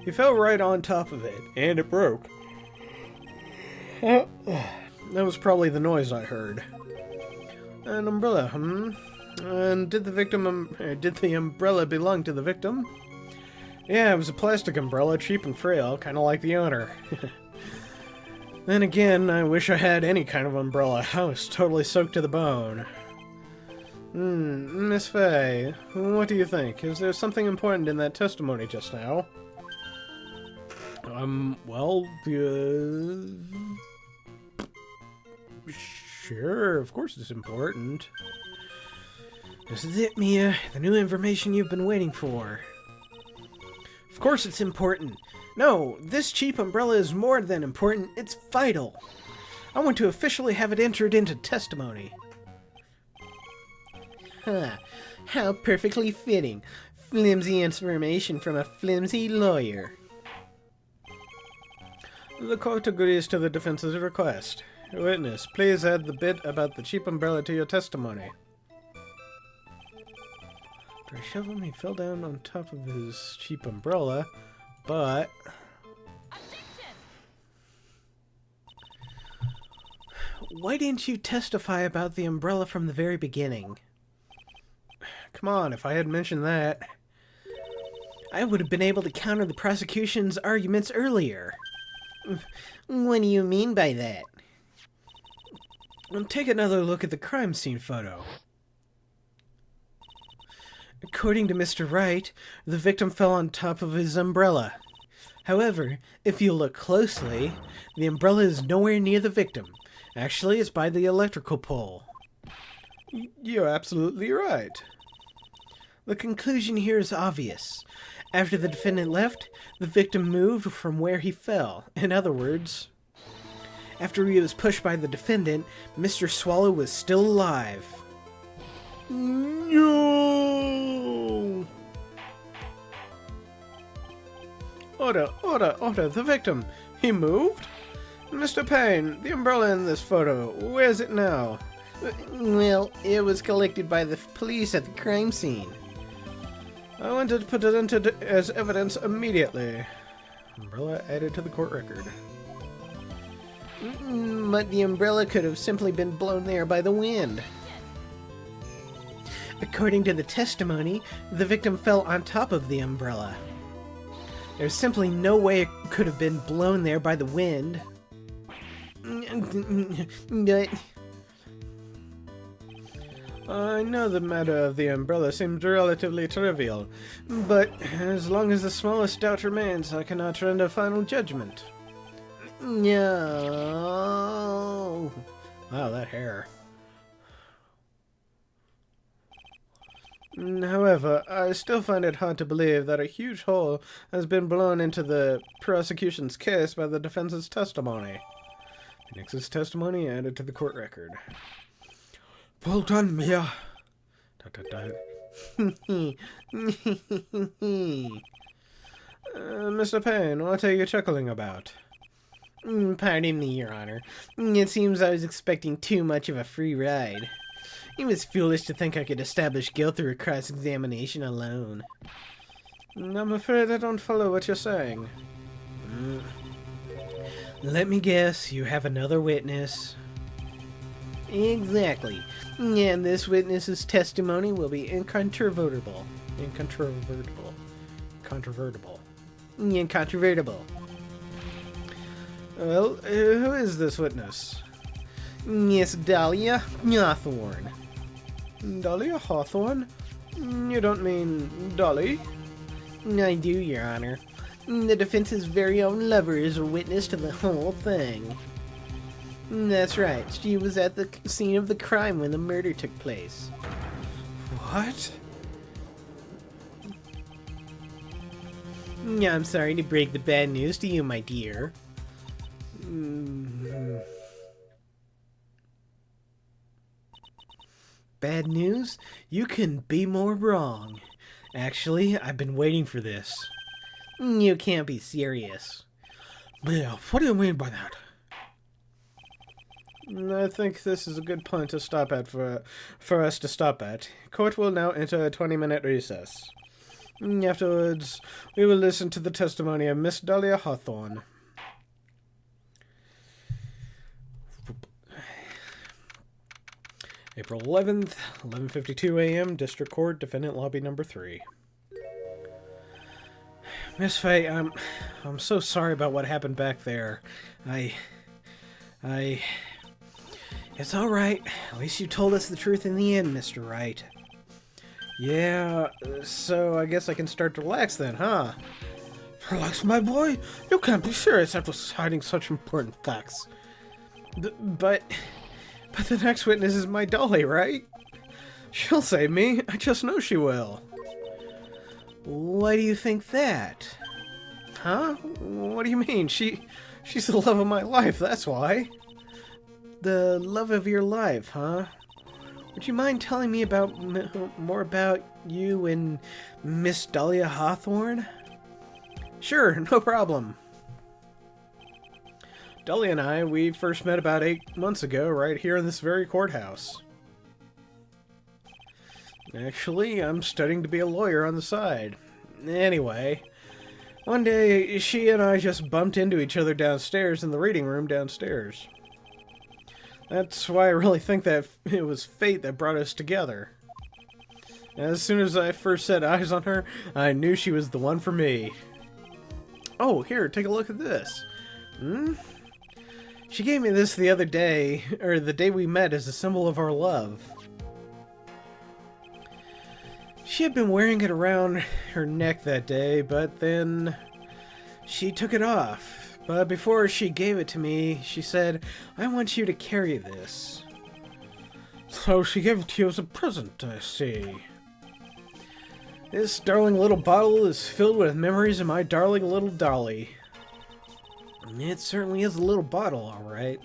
He fell right on top of it, and it broke. That was probably the noise I heard. An umbrella, And did the umbrella belong to the victim? Yeah, it was a plastic umbrella, cheap and frail, kind of like the owner. Then again, I wish I had any kind of umbrella. I was totally soaked to the bone. Miss Faye, what do you think? Is there something important in that testimony just now? Well, sure, of course it's important. This is it, Mia. The new information you've been waiting for. Of course it's important. No, this cheap umbrella is more than important. It's vital. I want to officially have it entered into testimony. Huh. How perfectly fitting. Flimsy information from a flimsy lawyer. The court agrees to the defense's request. Witness, please add the bit about the cheap umbrella to your testimony. After I shoved him, he fell down on top of his cheap umbrella, but... Why didn't you testify about the umbrella from the very beginning? Come on, if I had mentioned that, I would have been able to counter the prosecution's arguments earlier. What do you mean by that? Take another look at the crime scene photo. According to Mr. Wright, the victim fell on top of his umbrella. However, if you look closely, the umbrella is nowhere near the victim. Actually, it's by the electrical pole. You're absolutely right. The conclusion here is obvious. After the defendant left, the victim moved from where he fell. In other words, after he was pushed by the defendant, Mr. Swallow was still alive. No! Order, the victim. He moved? Mr. Payne, the umbrella in this photo, where is it now? Well, it was collected by the police at the crime scene. I wanted to put it into as evidence immediately. Umbrella added to the court record. But the umbrella could have simply been blown there by the wind. According to the testimony, the victim fell on top of the umbrella. There's simply no way it could have been blown there by the wind. I know the matter of the umbrella seems relatively trivial, but as long as the smallest doubt remains, I cannot render final judgment. No. Wow, that hair. However, I still find it hard to believe that a huge hole has been blown into the prosecution's case by the defense's testimony. Phoenix's testimony added to the court record. Well done, Mia. Mr. Payne, what are you chuckling about? Pardon me, Your Honor. It seems I was expecting too much of a free ride. It was foolish to think I could establish guilt through a cross-examination alone. I'm afraid I don't follow what you're saying. Let me guess, you have another witness. Exactly. And this witness's testimony will be incontrovertible. Controvertible. Incontrovertible. Well, who is this witness? Miss Dahlia Hawthorne. Dahlia Hawthorne? You don't mean Dolly? I do, Your Honor. The defense's very own lover is a witness to the whole thing. That's right. She was at the scene of the crime when the murder took place. What? I'm sorry to break the bad news to you, my dear. Bad news? You couldn't be more wrong. Actually, I've been waiting for this. You can't be serious. Mia, what do you mean by that? I think this is a good point to stop at for us to stop at. Court will now enter a 20-minute recess. Afterwards, we will listen to the testimony of Miss Dahlia Hawthorne. April 11th, 11:52 a.m., District Court, Defendant Lobby Number 3. Miss Faye, I'm so sorry about what happened back there. It's all right. At least you told us the truth in the end, Mr. Wright. Yeah, so I guess I can start to relax then, huh? Relax, my boy. You can't be serious after hiding such important facts. But the next witness is my Dolly, right? She'll save me. I just know she will. Why do you think that? Huh? What do you mean? She's the love of my life, that's why. The love of your life, huh? Would you mind telling me about more about you and Miss Dahlia Hawthorne? Sure, no problem. Dolly and I, we first met about 8 months ago, right here in this very courthouse. Actually, I'm studying to be a lawyer on the side. Anyway, one day, she and I just bumped into each other downstairs in the reading room downstairs. That's why I really think that it was fate that brought us together. As soon as I first set eyes on her, I knew she was the one for me. Oh, here, take a look at this. She gave me this the other day, or the day we met, as a symbol of our love. She had been wearing it around her neck that day, but then she took it off. But before she gave it to me, she said, "I want you to carry this." So she gave it to you as a present, I see. This darling little bottle is filled with memories of my darling little Dolly. It certainly is a little bottle, all right.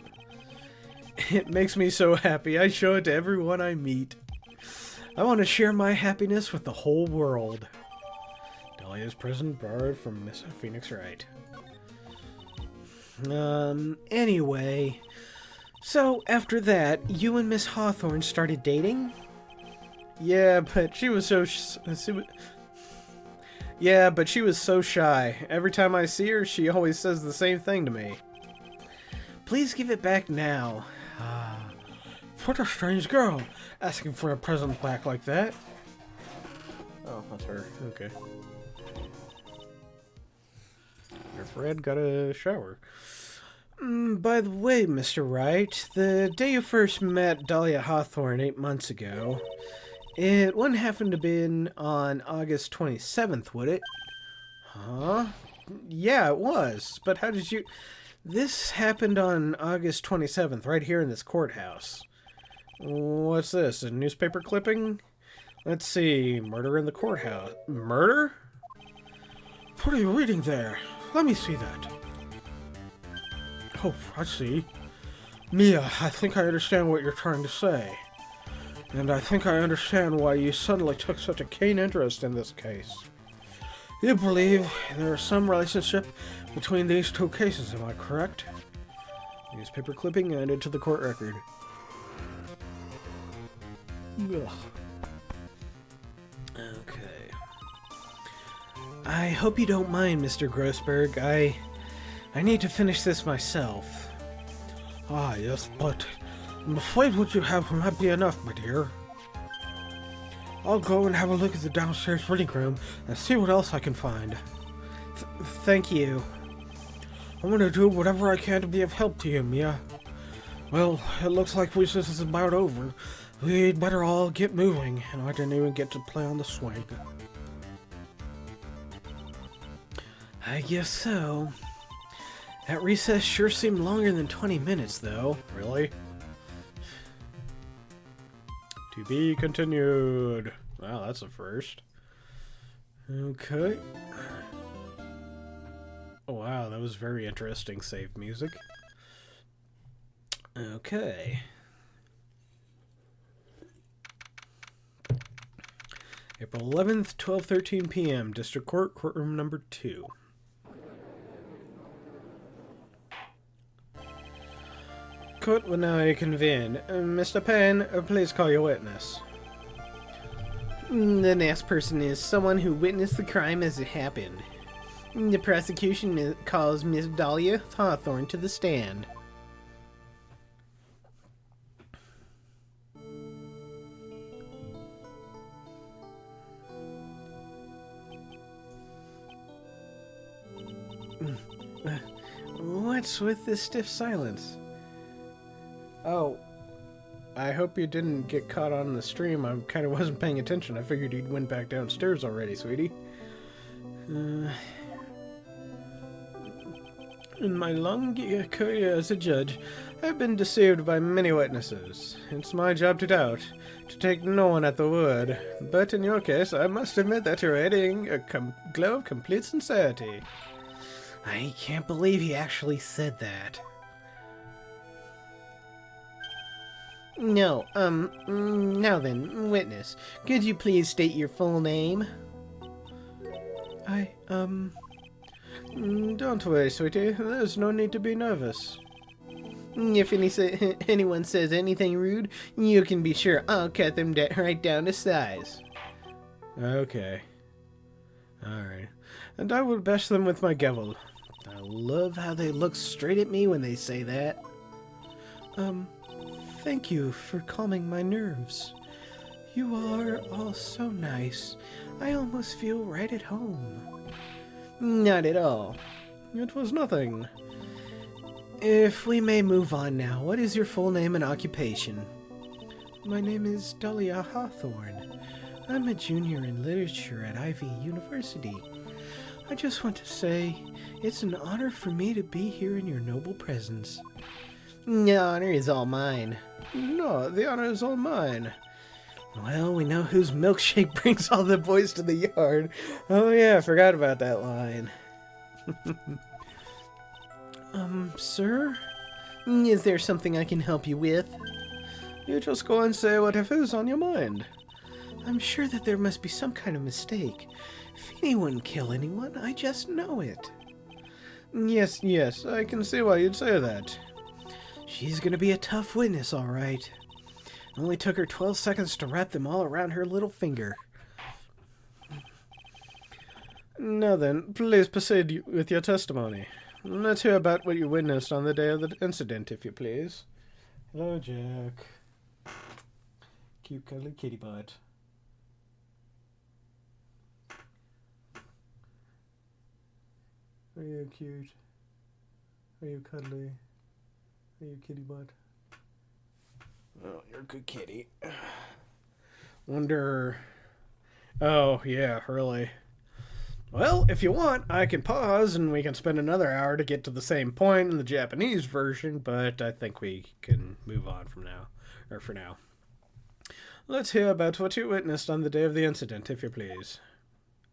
It makes me so happy. I show it to everyone I meet. I want to share my happiness with the whole world. Dolly is present, borrowed from Miss Phoenix Wright. Anyway. So, after that, you and Miss Hawthorne started dating? Yeah, but she was so... Yeah, but she was so shy. Every time I see her, she always says the same thing to me. Please give it back now. What a strange girl, asking for a present back like that. Oh, that's her. Okay. Your Fred got a shower. By the way, Mr. Wright, the day you first met Dahlia Hawthorne 8 months ago, it wouldn't happen to been on August 27th, would it? Huh? Yeah, it was. But how did you... This happened on August 27th, right here in this courthouse. What's this, a newspaper clipping? Let's see, murder in the courthouse. Murder? What are you reading there? Let me see that. Oh, I see. Mia, I think I understand what you're trying to say. And I think I understand why you suddenly took such a keen interest in this case. You believe there is some relationship between these two cases, am I correct? Newspaper clipping added to the court record. Ugh. Okay. I hope you don't mind, Mr. Grossberg. I need to finish this myself. Ah, yes, but I'm afraid what you have will not be enough, my dear. I'll go and have a look at the downstairs reading room and see what else I can find. Thank you. I'm going to do whatever I can to be of help to you, Mia. Well, it looks like recess is about over. We'd better all get moving, and I didn't even get to play on the swing. I guess so. That recess sure seemed longer than 20 minutes, though. Really? To be continued. Wow, that's a first. Okay. Oh, wow, that was very interesting save music. Okay. April 11th, 12:13 p.m. District Court, courtroom number 2. Court will now convene. Mr. Penn, please call your witness. The next person is someone who witnessed the crime as it happened. The prosecution calls Miss Dahlia Hawthorne to the stand. What's with this stiff silence? Oh, I hope you didn't get caught on the stream. I kind of wasn't paying attention. I figured you'd went back downstairs already, sweetie. In my long career as a judge, I've been deceived by many witnesses. It's my job to doubt, to take no one at the word. But in your case, I must admit that you're adding a glow of complete sincerity. I can't believe he actually said that. No, now then, witness, could you please state your full name? Don't worry, sweetie, there's no need to be nervous. If anyone says anything rude, you can be sure I'll cut them right down to size. Okay. Alright. And I will bash them with my gavel. I love how they look straight at me when they say that. Thank you for calming my nerves. You are all so nice. I almost feel right at home. Not at all. It was nothing. If we may move on now, what is your full name and occupation? My name is Dahlia Hawthorne. I'm a junior in literature at Ivy University. I just want to say, it's an honor for me to be here in your noble presence. The honor is all mine. No, the honor is all mine. Well, we know whose milkshake brings all the boys to the yard. Oh yeah, I forgot about that line. Sir? Is there something I can help you with? You just go and say whatever's on your mind. I'm sure that there must be some kind of mistake. If anyone kill anyone, I just know it. Yes, yes, I can see why you'd say that. She's gonna be a tough witness, all right. It only took her 12 seconds to wrap them all around her little finger. Now then, please proceed with your testimony. Let's hear about what you witnessed on the day of the incident, if you please. Hello, Jack. Cute, cuddly kitty butt. Are you cute? Are you cuddly? Are you kitty butt? Oh, you're a good kitty. Wonder... Oh, yeah, really. Well, if you want, I can pause and we can spend another hour to get to the same point in the Japanese version, but I think we can move on from now, or for now. Let's hear about what you witnessed on the day of the incident, if you please.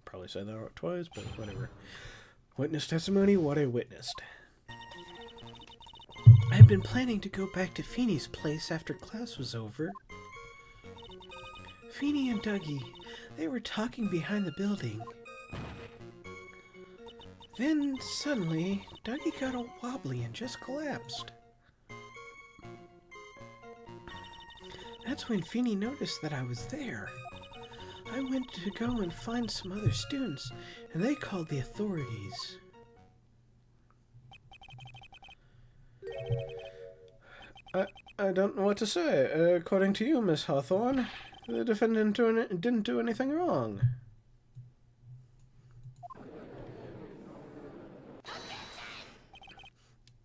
Probably said that twice, but whatever. Witness testimony, what I witnessed. I've been planning to go back to Feeney's place after class was over. Feeny and Dougie, they were talking behind the building. Then, suddenly, Dougie got all wobbly and just collapsed. That's when Feeny noticed that I was there. I went to go and find some other students, and they called the authorities. I don't know what to say. According to you, Miss Hawthorne, the defendant didn't do anything wrong.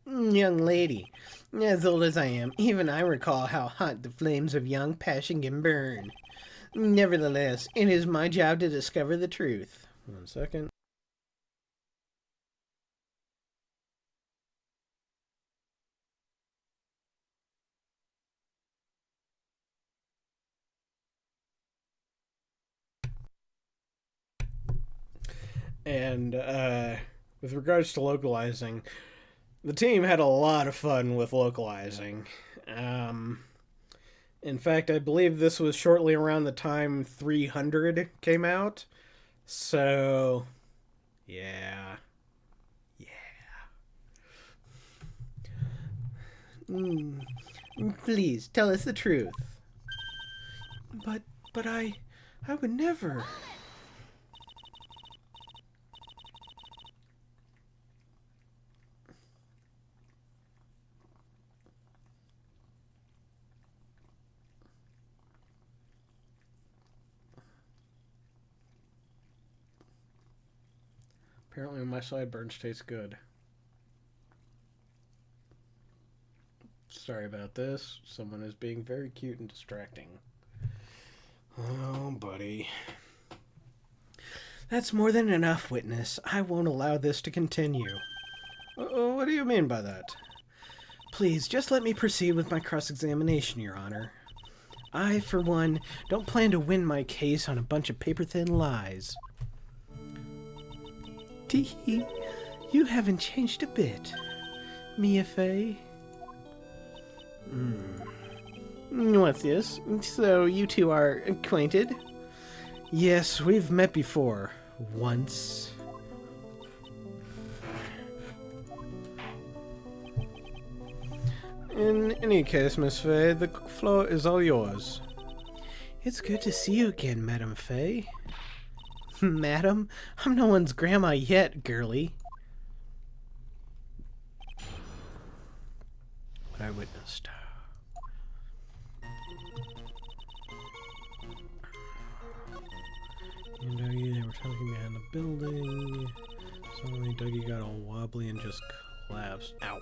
Young lady, as old as I am, even I recall how hot the flames of young passion can burn. Nevertheless, it is my job to discover the truth. 1 second. And with regards to localizing, the team had a lot of fun with localizing. In fact, I believe this was shortly around the time 300 came out. So, yeah. Please, tell us the truth. But I would never. Apparently my sideburns taste good. Sorry about this. Someone is being very cute and distracting. Oh, buddy. That's more than enough, witness. I won't allow this to continue. What do you mean by that? Please, just let me proceed with my cross-examination, Your Honor. I, for one, don't plan to win my case on a bunch of paper-thin lies. Tee, you haven't changed a bit, Mia Fey. What's this? So you two are acquainted? Yes, we've met before. Once. In any case, Miss Fey, the floor is all yours. It's good to see you again, Madame Fey. Madam? I'm no one's grandma yet, girlie. What I witnessed. And Dougie, they were talking behind the building. Suddenly Dougie got all wobbly and just collapsed. Ow.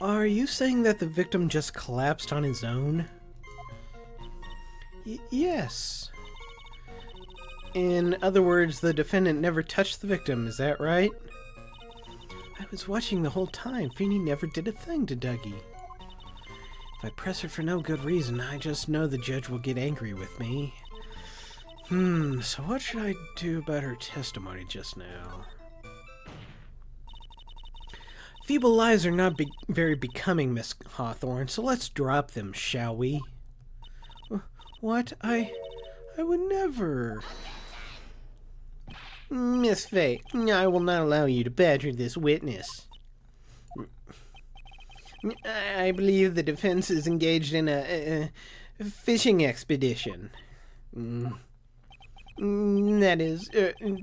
Are you saying that the victim just collapsed on his own? Yes. In other words, the defendant never touched the victim, is that right? I was watching the whole time. Feeny never did a thing to Dougie. If I press her for no good reason, I just know the judge will get angry with me. So what should I do about her testimony just now? Feeble lies are not very becoming, Miss Hawthorne, so let's drop them, shall we? What? I would never. Miss Fay, I will not allow you to badger this witness. I believe the defense is engaged in a fishing expedition. That is,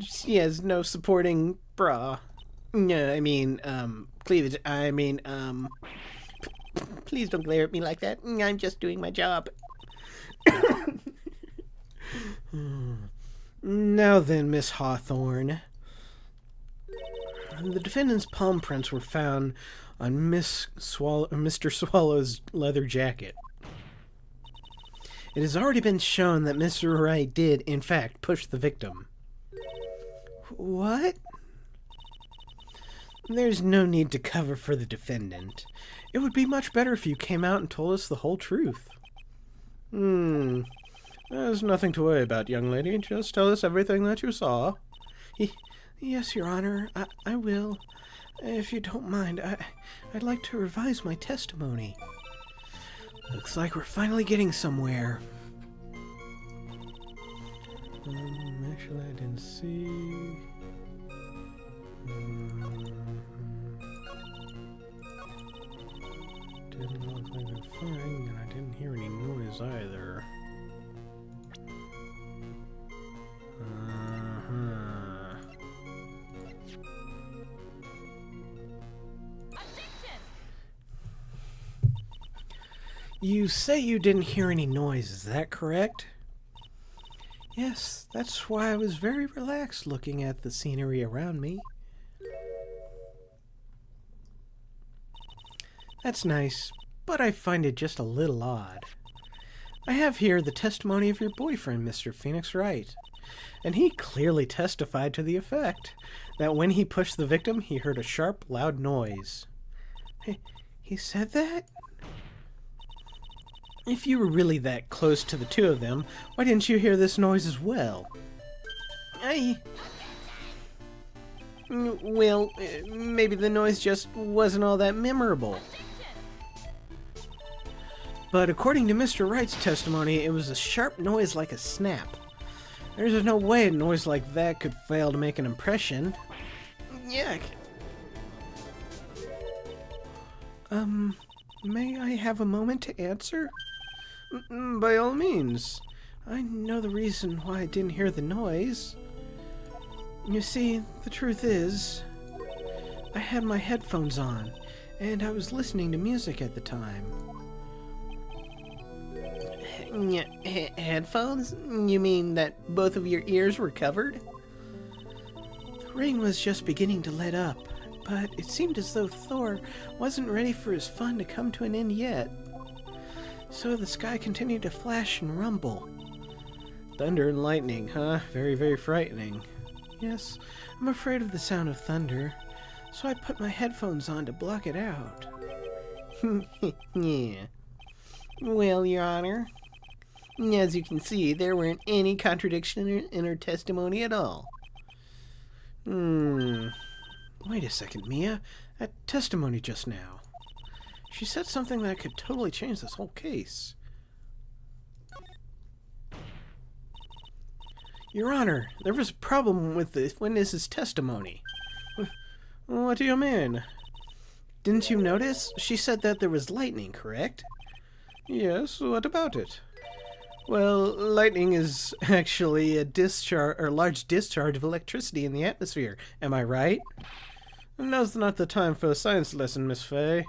she has no supporting bra. No, I mean, cleavage. I mean, please don't glare at me like that. I'm just doing my job. Now then, Miss Hawthorne. The defendant's palm prints were found on Mr. Swallow's leather jacket. It has already been shown that Mr. Wright did, in fact, push the victim. What? There's no need to cover for the defendant. It would be much better if you came out and told us the whole truth. There's nothing to worry about, young lady. Just tell us everything that you saw. Yes, Your Honor, I will. If you don't mind, I'd like to revise my testimony. Looks like we're finally getting somewhere. Actually, I didn't see... Didn't look like a firing, and I didn't hear any noise either. You say you didn't hear any noise, is that correct? Yes, that's why I was very relaxed looking at the scenery around me. That's nice, but I find it just a little odd. I have here the testimony of your boyfriend, Mr. Phoenix Wright, and he clearly testified to the effect that when he pushed the victim, he heard a sharp, loud noise. He said that? If you were really that close to the two of them, why didn't you hear this noise as well? Well, maybe the noise just wasn't all that memorable. But according to Mr. Wright's testimony, it was a sharp noise like a snap. There's no way a noise like that could fail to make an impression. Yuck. May I have a moment to answer? By all means. I know the reason why I didn't hear the noise. You see, the truth is, I had my headphones on, and I was listening to music at the time. Headphones? You mean that both of your ears were covered? The ring was just beginning to let up, but it seemed as though Thor wasn't ready for his fun to come to an end yet. So the sky continued to flash and rumble. Thunder and lightning, huh? Very, very frightening. Yes, I'm afraid of the sound of thunder, so I put my headphones on to block it out. Yeah. Well, Your Honor, as you can see, there weren't any contradiction in her testimony at all. Wait a second, Mia. That testimony just now. She said something that could totally change this whole case. Your Honor, there was a problem with the witness's testimony. What do you mean? Didn't you notice? She said that there was lightning, correct? Yes, what about it? Well, lightning is actually a large discharge of electricity in the atmosphere. Am I right? Now's not the time for a science lesson, Miss Fay.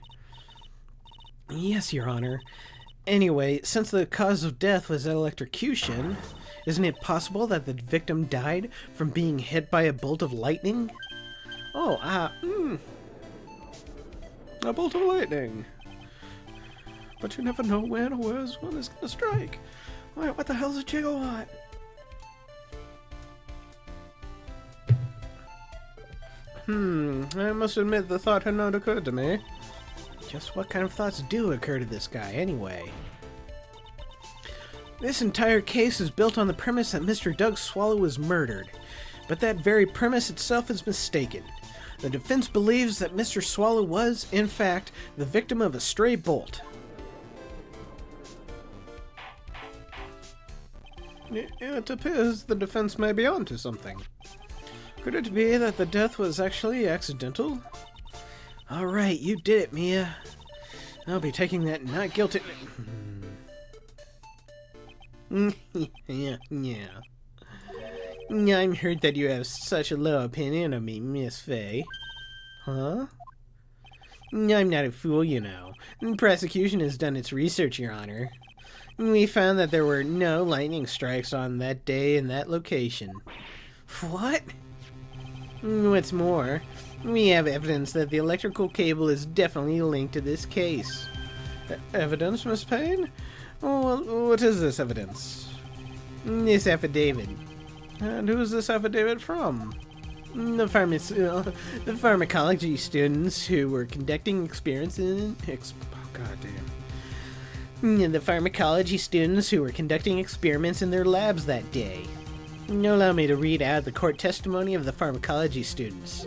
Yes, Your Honor. Anyway, since the cause of death was electrocution, isn't it possible that the victim died from being hit by a bolt of lightning? A bolt of lightning. But you never know when or where one is going to strike. Wait, what the hell's a gigawatt? I must admit the thought had not occurred to me. Just what kind of thoughts do occur to this guy, anyway? This entire case is built on the premise that Mr. Doug Swallow was murdered, but that very premise itself is mistaken. The defense believes that Mr. Swallow was, in fact, the victim of a stray bolt. It appears the defense may be onto something. Could it be that the death was actually accidental? Alright, you did it, Mia. I'll be taking that not guilty. yeah. I'm heard that you have such a low opinion of me, Miss Fay. Huh? I'm not a fool, you know. Prosecution has done its research, Your Honor. We found that there were no lightning strikes on that day in that location. What? What's more, we have evidence that the electrical cable is definitely linked to this case. Evidence, Miss Payne? Well, what is this evidence? This affidavit. And who is this affidavit from? The pharmacology students who were conducting experiments in... The pharmacology students who were conducting experiments in their labs that day. Allow me to read out the court testimony of the pharmacology students.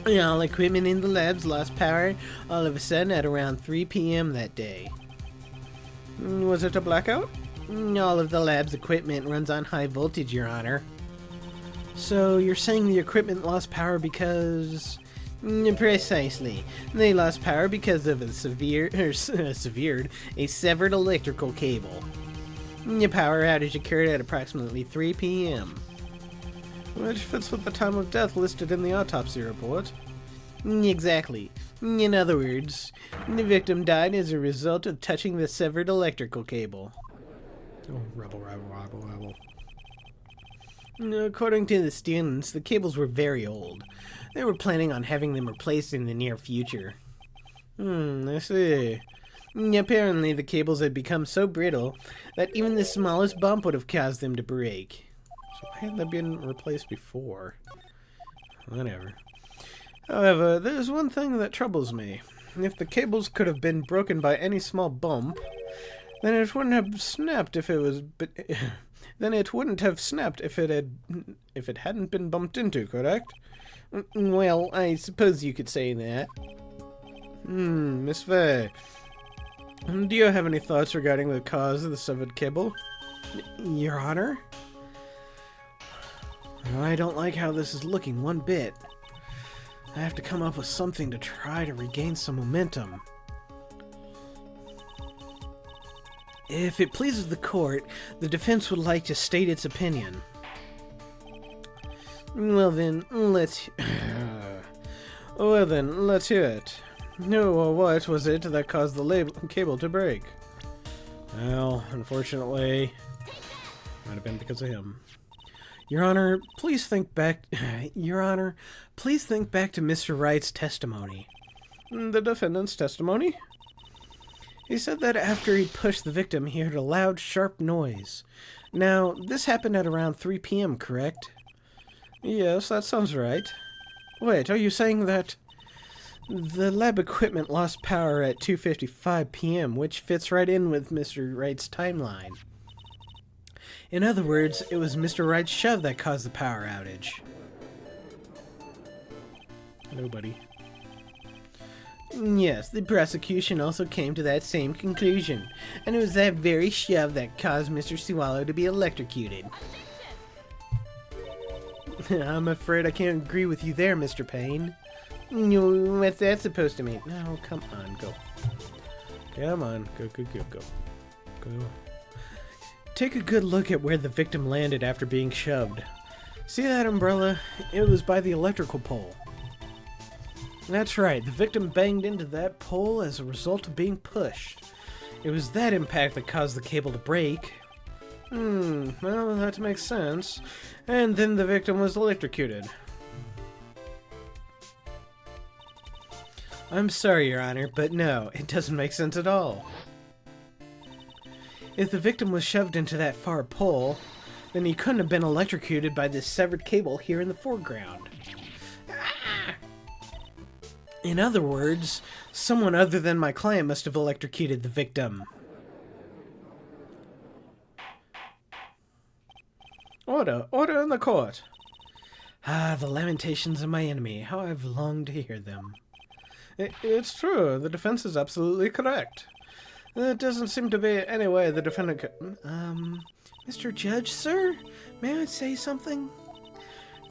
All equipment in the labs lost power all of a sudden at around 3 p.m. that day. Was it a blackout? All of the lab's equipment runs on high voltage, Your Honor. So you're saying the equipment lost power because... Precisely. They lost power because of a severed electrical cable. The power outage occurred at approximately 3 p.m. Which fits with the time of death listed in the autopsy report. Exactly. In other words, the victim died as a result of touching the severed electrical cable. Oh, rebel. According to the students, the cables were very old. They were planning on having them replaced in the near future. I see. Apparently, the cables had become so brittle that even the smallest bump would have caused them to break. So why hadn't they been replaced before? Whatever. However, there's one thing that troubles me. If the cables could have been broken by any small bump, then it wouldn't have snapped if it was... Then it wouldn't have snapped if it hadn't been bumped into, correct? Well, I suppose you could say that. Miss Fay, do you have any thoughts regarding the cause of the severed cable? Your Honor? I don't like how this is looking one bit. I have to come up with something to try to regain some momentum. If it pleases the court, the defense would like to state its opinion. Well then, let's hear it. Who or what was it that caused the cable to break? Well, unfortunately, might have been because of him. Your Honor, please think back. Your Honor, please think back to Mr. Wright's testimony. The defendant's testimony? He said that after he pushed the victim, he heard a loud, sharp noise. Now, this happened at around 3 p.m., correct? Yes, that sounds right. Wait, are you saying that the lab equipment lost power at 2:55 p.m., which fits right in with Mr. Wright's timeline? In other words, it was Mr. Wright's shove that caused the power outage. Nobody. Yes, the prosecution also came to that same conclusion, and it was that very shove that caused Mr. Swallow to be electrocuted. I'm afraid I can't agree with you there, Mr. Payne. What's that supposed to mean? No, come on, go. Come on, go. Take a good look at where the victim landed after being shoved. See that umbrella? It was by the electrical pole. That's right, the victim banged into that pole as a result of being pushed. It was that impact that caused the cable to break. Well, that makes sense. And then the victim was electrocuted. I'm sorry, Your Honor, but no, it doesn't make sense at all. If the victim was shoved into that far pole, then he couldn't have been electrocuted by this severed cable here in the foreground. In other words, someone other than my client must have electrocuted the victim. Order in the court. Ah, the lamentations of my enemy. How I've longed to hear them. It's true. The defense is absolutely correct. There doesn't seem to be any way the defendant could... Mr. Judge, sir? May I say something?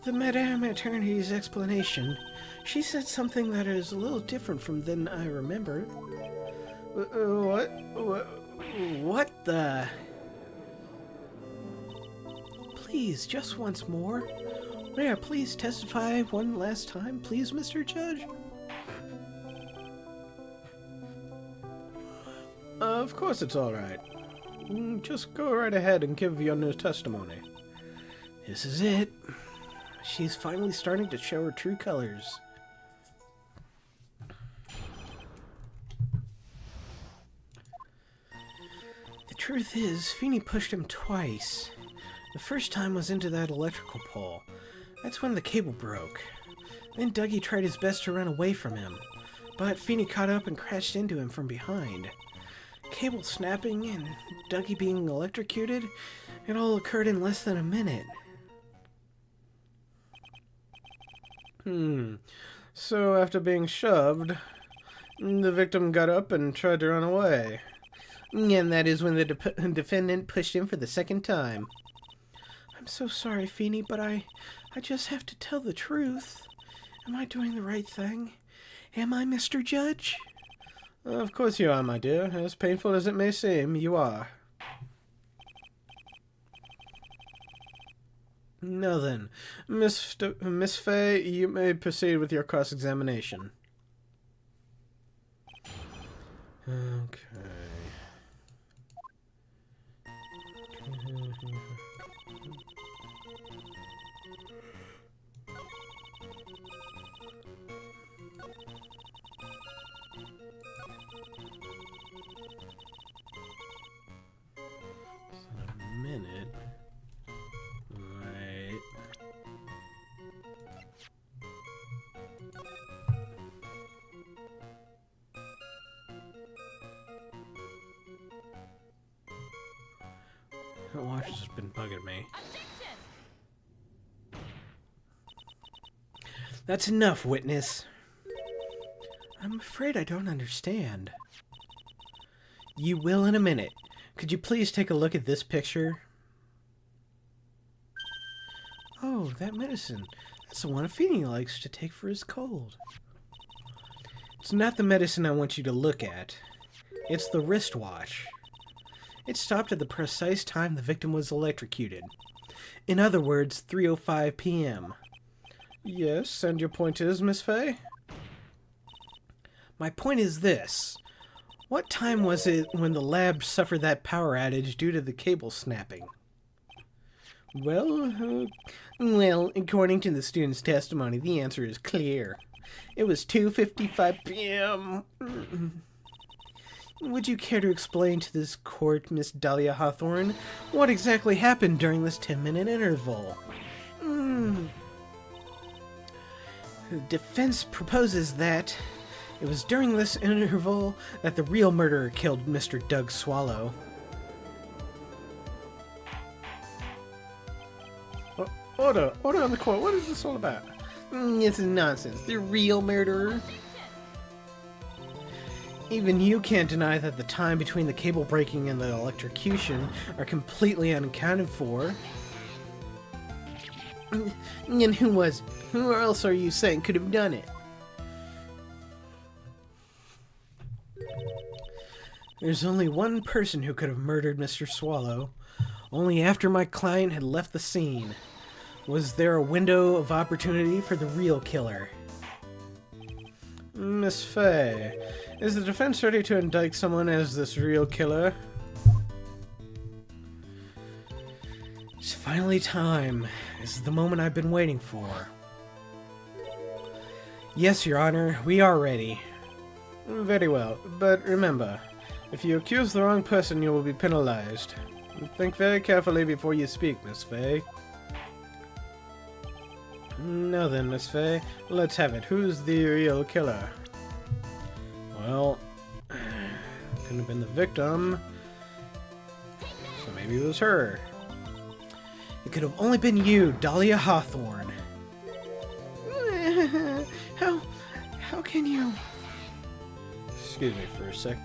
The Madame Eternity's explanation. She said something that is a little different from than I remember. What? What the? Please, just once more. May I please testify one last time, please, Mr. Judge? Of course it's all right. Just go right ahead and give your new testimony. This is it. She's finally starting to show her true colors. The truth is, Feeney pushed him twice. The first time was into that electrical pole. That's when the cable broke. Then Dougie tried his best to run away from him, but Feeney caught up and crashed into him from behind. Cable snapping and Dougie being electrocuted, it all occurred in less than a minute. So after being shoved, the victim got up and tried to run away. And that is when the defendant pushed him for the second time. I'm so sorry, Feeney, but I just have to tell the truth. Am I doing the right thing? Am I, Mr. Judge? Of course you are, my dear. As painful as it may seem, you are. Now then, Miss Fay, you may proceed with your cross-examination. Okay. A minute. Right. That watch has been bugging me. That's enough, witness. I'm afraid I don't understand. You will in a minute. Could you please take a look at this picture? Oh, that medicine. That's the one Feeney likes to take for his cold. It's not the medicine I want you to look at. It's the wristwatch. It stopped at the precise time the victim was electrocuted. In other words, 3:05 p.m. Yes, and your point is, Miss Fay? My point is this. What time was it when the lab suffered that power outage due to the cable snapping? Well, according to the student's testimony, the answer is clear. It was 2:55 p.m. Would you care to explain to this court, Miss Dahlia Hawthorne, what exactly happened during this 10-minute interval? The defense proposes that it was during this interval that the real murderer killed Mr. Doug Swallow. Order on the court. What is this all about? It's nonsense. The real murderer? Even you can't deny that the time between the cable breaking and the electrocution are completely unaccounted for. And who else are you saying could have done it? There's only one person who could have murdered Mr. Swallow. Only after my client had left the scene. Was there a window of opportunity for the real killer? Miss Fay, is the defense ready to indict someone as this real killer? It's finally time. This is the moment I've been waiting for. Yes, Your Honor, we are ready. Very well, but remember, if you accuse the wrong person, you will be penalized. Think very carefully before you speak, Miss Fay. Now then, Miss Fay, let's have it. Who's the real killer? Well, couldn't have been the victim, so maybe it was her. It could have only been you, Dahlia Hawthorne. How can you... Excuse me for a sec.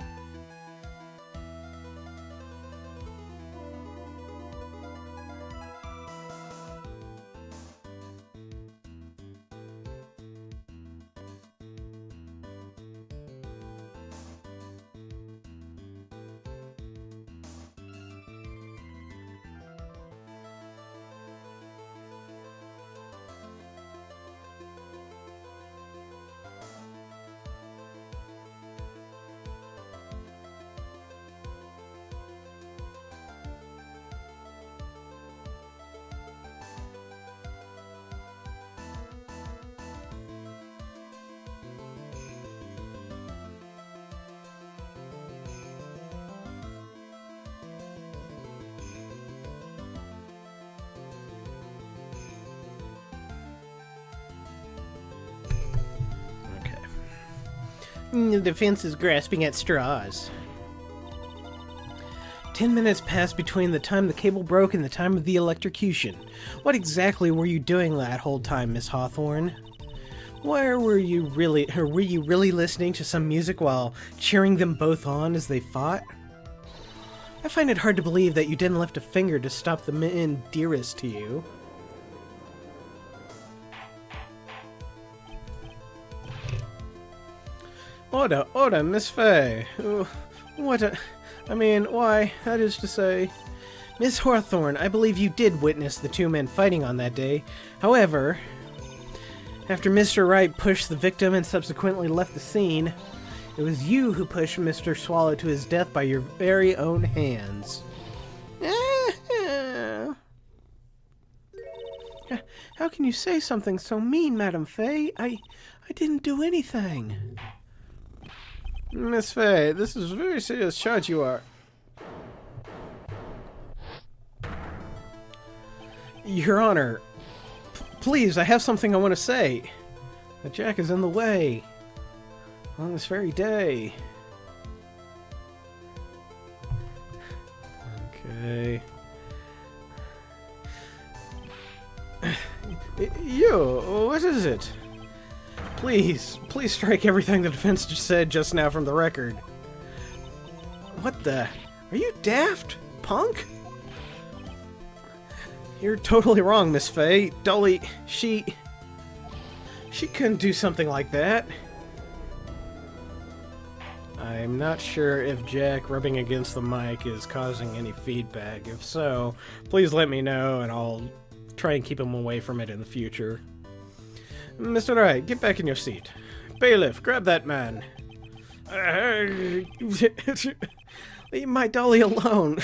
The defense is grasping at straws. 10 minutes passed between the time the cable broke and the time of the electrocution. What exactly were you doing that whole time, Miss Hawthorne? Were you really listening to some music while cheering them both on as they fought? I find it hard to believe that you didn't lift a finger to stop the men dearest to you. Order, Miss Fay. Why, that is to say... Miss Hawthorne, I believe you did witness the two men fighting on that day. However, after Mr. Wright pushed the victim and subsequently left the scene, it was you who pushed Mr. Swallow to his death by your very own hands. How can you say something so mean, Madame Fay? I didn't do anything. Miss Fay, this is a very serious charge you are. Your Honor, please, I have something I want to say. But Jack is in the way. On this very day. Okay. You, what is it? Please strike everything the defense just said just now from the record. What the? Are you daft, punk? You're totally wrong, Miss Fay. Dolly, she couldn't do something like that. I'm not sure if Jack rubbing against the mic is causing any feedback. If so, please let me know and I'll try and keep him away from it in the future. Mr. Wright, get back in your seat. Bailiff, grab that man. Leave my dolly alone.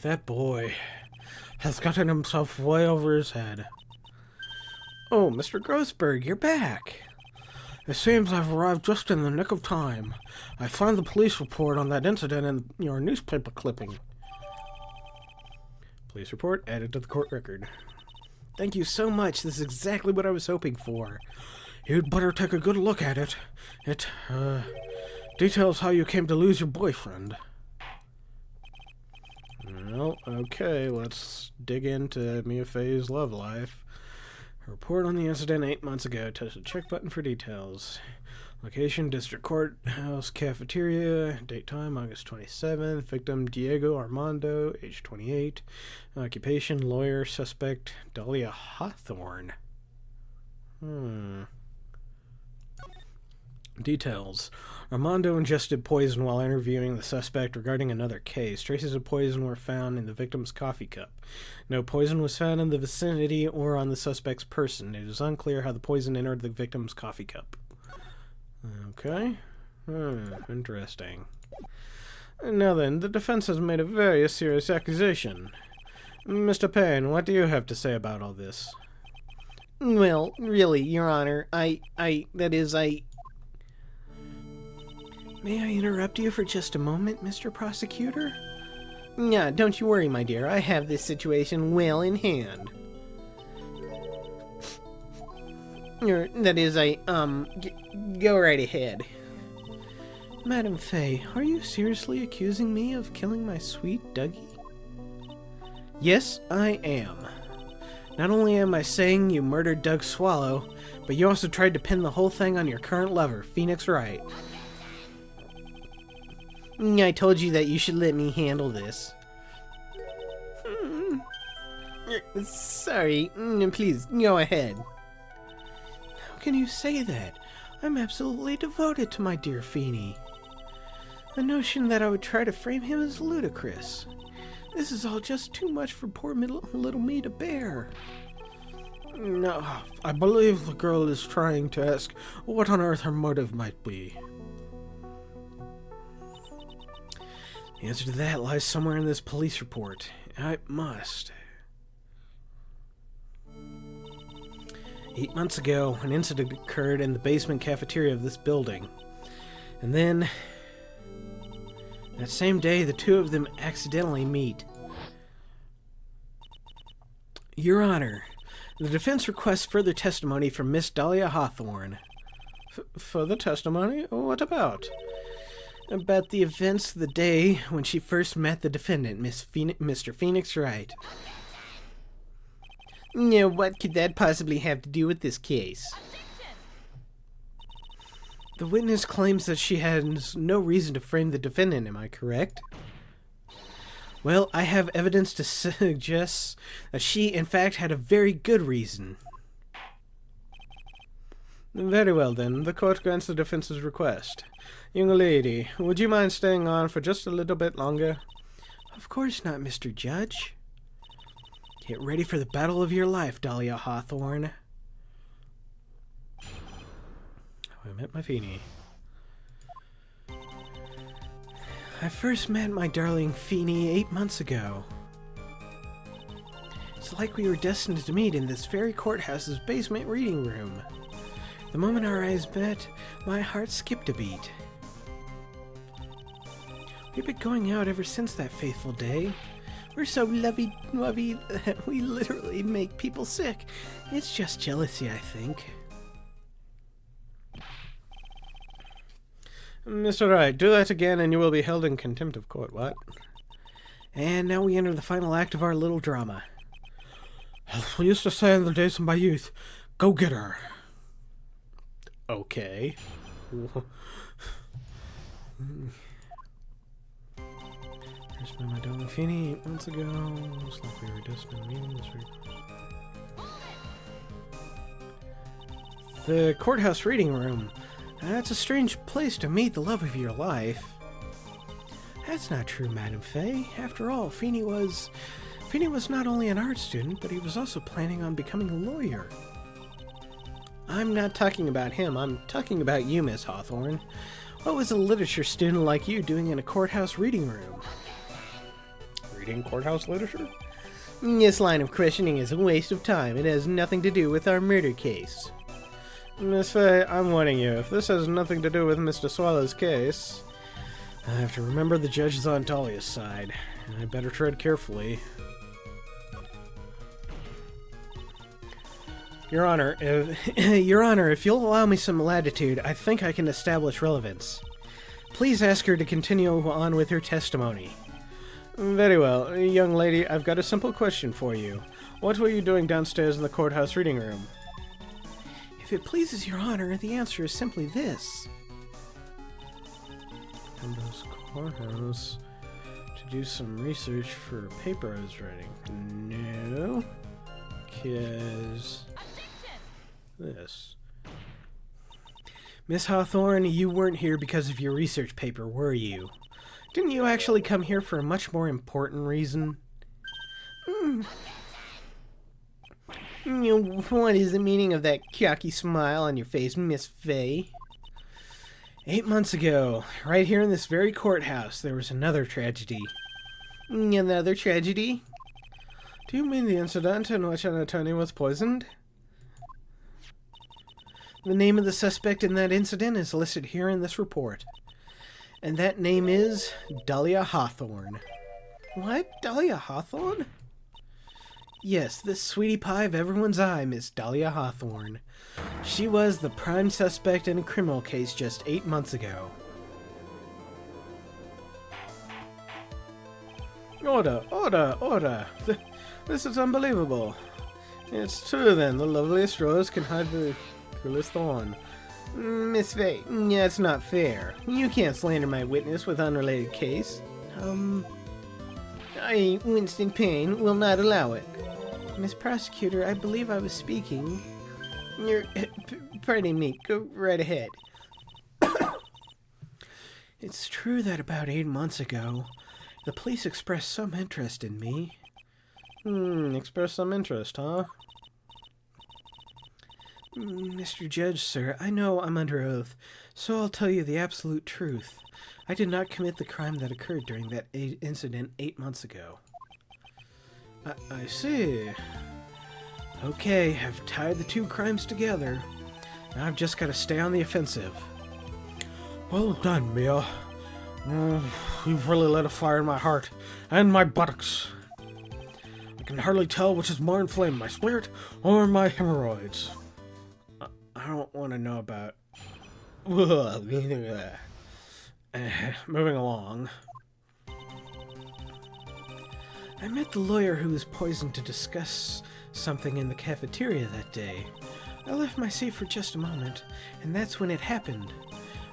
That boy has gotten himself way over his head. Oh, Mr. Grossberg, you're back. It seems I've arrived just in the nick of time. I found the police report on that incident in your newspaper clipping. Police report added to the court record. Thank you so much. This is exactly what I was hoping for. You'd better take a good look at it. It, details how you came to lose your boyfriend. Well, okay, let's dig into Mia Fey's love life. Report on the incident 8 months ago. Touch the check button for details. Location, District Courthouse Cafeteria. Date time, August 27th. Victim, Diego Armando, age 28. Occupation, lawyer. Suspect, Dahlia Hawthorne. Details. Armando ingested poison while interviewing the suspect regarding another case. Traces of poison were found in the victim's coffee cup. No poison was found in the vicinity or on the suspect's person. It is unclear how the poison entered the victim's coffee cup. Okay. Interesting. Now then, the defense has made a very serious accusation. Mr. Payne, what do you have to say about all this? Well, really, Your Honor, May I interrupt you for just a moment, Mr. Prosecutor? Yeah, don't you worry, my dear. I have this situation well in hand. Go right ahead. Madam Fay, are you seriously accusing me of killing my sweet Dougie? Yes, I am. Not only am I saying you murdered Doug Swallow, but you also tried to pin the whole thing on your current lover, Phoenix Wright. I told you that you should let me handle this. Sorry, please, go ahead. How can you say that? I'm absolutely devoted to my dear Feeny. The notion that I would try to frame him is ludicrous. This is all just too much for poor little me to bear. No, I believe the girl is trying to ask what on earth her motive might be. The answer to that lies somewhere in this police report. I must. 8 months ago, an incident occurred in the basement cafeteria of this building. And then, that same day, the two of them accidentally meet. Your Honor, The defense requests further testimony from Miss Dahlia Hawthorne. Further testimony? What about? About the events of the day when she first met the defendant, Mr. Phoenix Wright. Now, what could that possibly have to do with this case? The witness claims that she has no reason to frame the defendant, am I correct? Well, I have evidence to suggest that she, in fact, had a very good reason. Very well, then. The court grants the defense's request. Young lady, would you mind staying on for just a little bit longer? Of course not, Mr. Judge. Get ready for the battle of your life, Dahlia Hawthorne. I met my Feeny. I first met my darling Feeny 8 months ago. It's like we were destined to meet in this very courthouse's basement reading room. The moment our eyes met, my heart skipped a beat. We've been going out ever since that fateful day. We're so lovey-dovey that we literally make people sick. It's just jealousy, I think. Mr. Wright, do that again and you will be held in contempt of court. What? And now we enter the final act of our little drama. As we used to say in the days of my youth, go get her. Okay. First met my darling Feeny 8 months ago. Looks like we were destined to meet this week. The courthouse reading room. That's a strange place to meet the love of your life. That's not true, Madame Fay. After all, Feeny was not only an art student, but he was also planning on becoming a lawyer. I'm not talking about him. I'm talking about you, Miss Hawthorne. What was a literature student like you doing in a courthouse reading room? Reading courthouse literature? This line of questioning is a waste of time. It has nothing to do with our murder case. Miss Fay, I'm warning you. If this has nothing to do with Mr. Swallow's case, I have to remember the judge is on Dahlia's side. I better tread carefully. Your Honor, if you'll allow me some latitude, I think I can establish relevance. Please ask her to continue on with her testimony. Very well. Young lady, I've got a simple question for you. What were you doing downstairs in the courthouse reading room? If it pleases Your Honor, the answer is simply this. In this courthouse to do some research for a paper I was writing. No. Because this. Miss Hawthorne, you weren't here because of your research paper, were you? Didn't you actually come here for a much more important reason? What is the meaning of that cocky smile on your face, Miss Fay? 8 months ago, right here in this very courthouse, there was another tragedy. Another tragedy? Do you mean the incident in which an attorney was poisoned? The name of the suspect in that incident is listed here in this report. And that name is Dahlia Hawthorne. What? Dahlia Hawthorne? Yes, this sweetie pie of everyone's eye, Miss Dahlia Hawthorne. She was the prime suspect in a criminal case just 8 months ago. Order, order, order. This is unbelievable. It's true then, the loveliest rose can hide the cruelest thorn. Miss Fay, that's not fair. You can't slander my witness with unrelated case. I, Winston Payne, will not allow it. Miss Prosecutor, I believe I was speaking. Pardon me, go right ahead. It's true that about 8 months ago, the police expressed some interest in me. Expressed some interest, huh? Mr. Judge, sir, I know I'm under oath, so I'll tell you the absolute truth. I did not commit the crime that occurred during that incident 8 months ago. I see. Okay, I've tied the two crimes together. Now I've just got to stay on the offensive. Well done, Mia. You've really lit a fire in my heart and my buttocks. I can hardly tell which is more inflamed, my spirit or my hemorrhoids. I don't want to know about... Moving along. I met the lawyer who was poisoned to discuss something in the cafeteria that day. I left my seat for just a moment, and that's when it happened.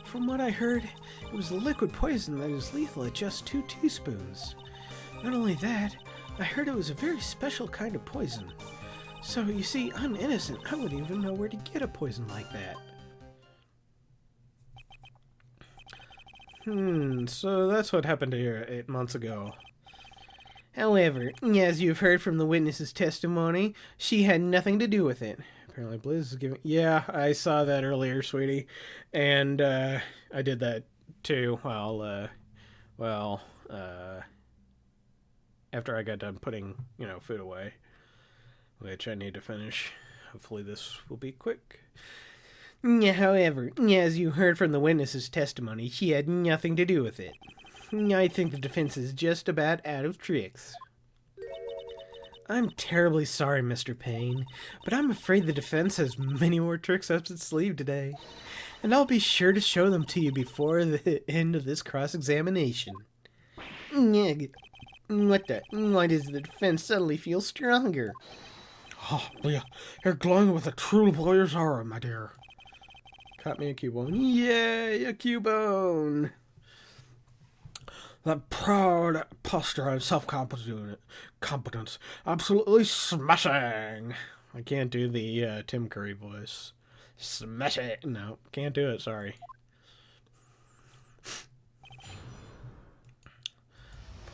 From what I heard, it was a liquid poison that is lethal at just 2 teaspoons. Not only that, I heard it was a very special kind of poison. So, you see, I'm innocent. I wouldn't even know where to get a poison like that. So that's what happened here 8 months ago. However, as you've heard from the witness's testimony, she had nothing to do with it. Apparently Blizz is giving... Yeah, I saw that earlier, sweetie. And, I did that, too, after I got done putting, food away. Which I need to finish. Hopefully this will be quick. However, as you heard from the witness's testimony, she had nothing to do with it. I think the defense is just about out of tricks. I'm terribly sorry, Mr. Payne, but I'm afraid the defense has many more tricks up its sleeve today, and I'll be sure to show them to you before the end of this cross-examination. What the? Why does the defense suddenly feel stronger? Oh, Leah, you're glowing with a true lawyer's aura, my dear. Caught me a Cubone. Yay, a Cubone! That proud posture and self-competence. Absolutely smashing. I can't do the Tim Curry voice. Smash it! No, can't do it, sorry.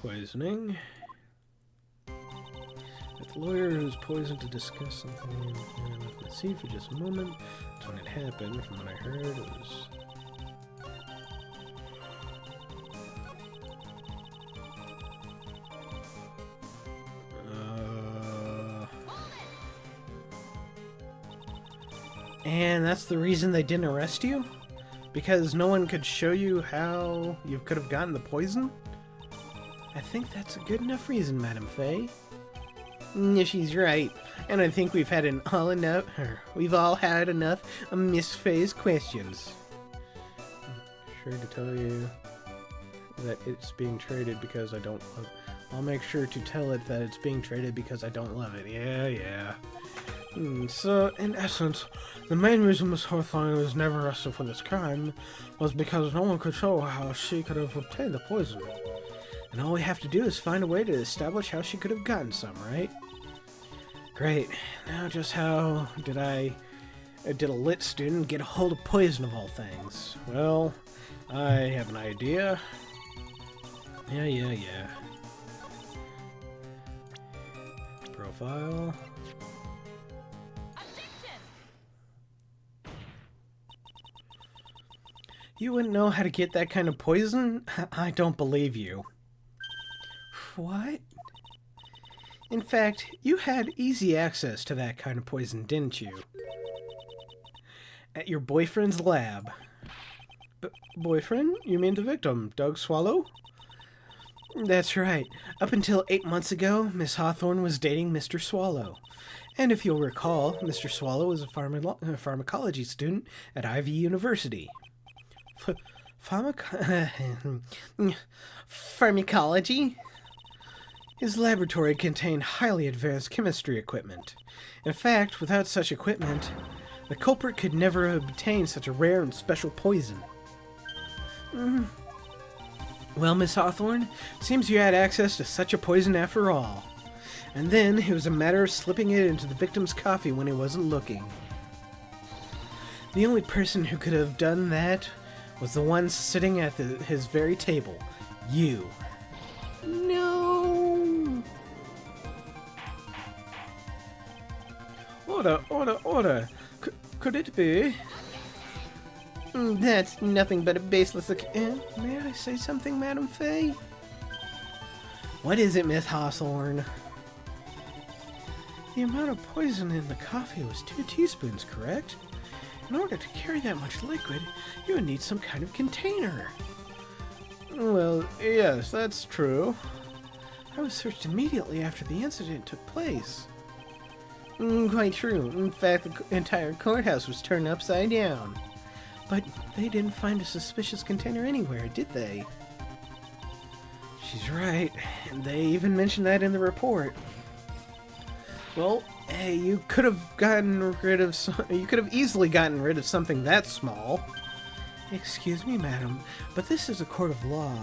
Poisoning. With the lawyer who's poisoned to discuss something. Let's see for just a moment. That's when it happened. From what I heard, it was... And that's the reason they didn't arrest you? Because no one could show you how you could have gotten the poison? I think that's a good enough reason, Madam Faye. She's right, and I think we've all had enough of Miss Faye's questions. Sure to tell you that it's being traded because I don't love it. I'll make sure to tell it that it's being traded because I don't love it. Yeah. So, in essence, the main reason Miss Hawthorne was never arrested for this crime was because no one could show how she could have obtained the poison. And all we have to do is find a way to establish how she could have gotten some, right? Great. Now just how did a lit student get a hold of poison of all things? Well, I have an idea. Yeah. Profile. You wouldn't know how to get that kind of poison? I don't believe you. What? In fact, you had easy access to that kind of poison, didn't you? At your boyfriend's lab. Boyfriend? You mean the victim, Doug Swallow? That's right. Up until 8 months ago, Miss Hawthorne was dating Mr. Swallow. And if you'll recall, Mr. Swallow was a pharmacology student at Ivy University. Pharmacology? His laboratory contained highly advanced chemistry equipment. In fact, without such equipment, the culprit could never have obtained such a rare and special poison. Well, Miss Hawthorne, seems you had access to such a poison after all. And then it was a matter of slipping it into the victim's coffee when he wasn't looking. The only person who could have done that was the one sitting at his very table. You. No! Order. Could it be? That's nothing but a baseless May I say something, Madam Faye? What is it, Miss Hawthorne? The amount of poison in the coffee was 2 teaspoons, correct? In order to carry that much liquid, you would need some kind of container. Well, yes, that's true. I was searched immediately after the incident took place. Quite true. In fact, the entire courthouse was turned upside down. But they didn't find a suspicious container anywhere, did they? She's right. They even mentioned that in the report. Well, hey, you could have easily gotten rid of something that small. Excuse me, madam, but this is a court of law.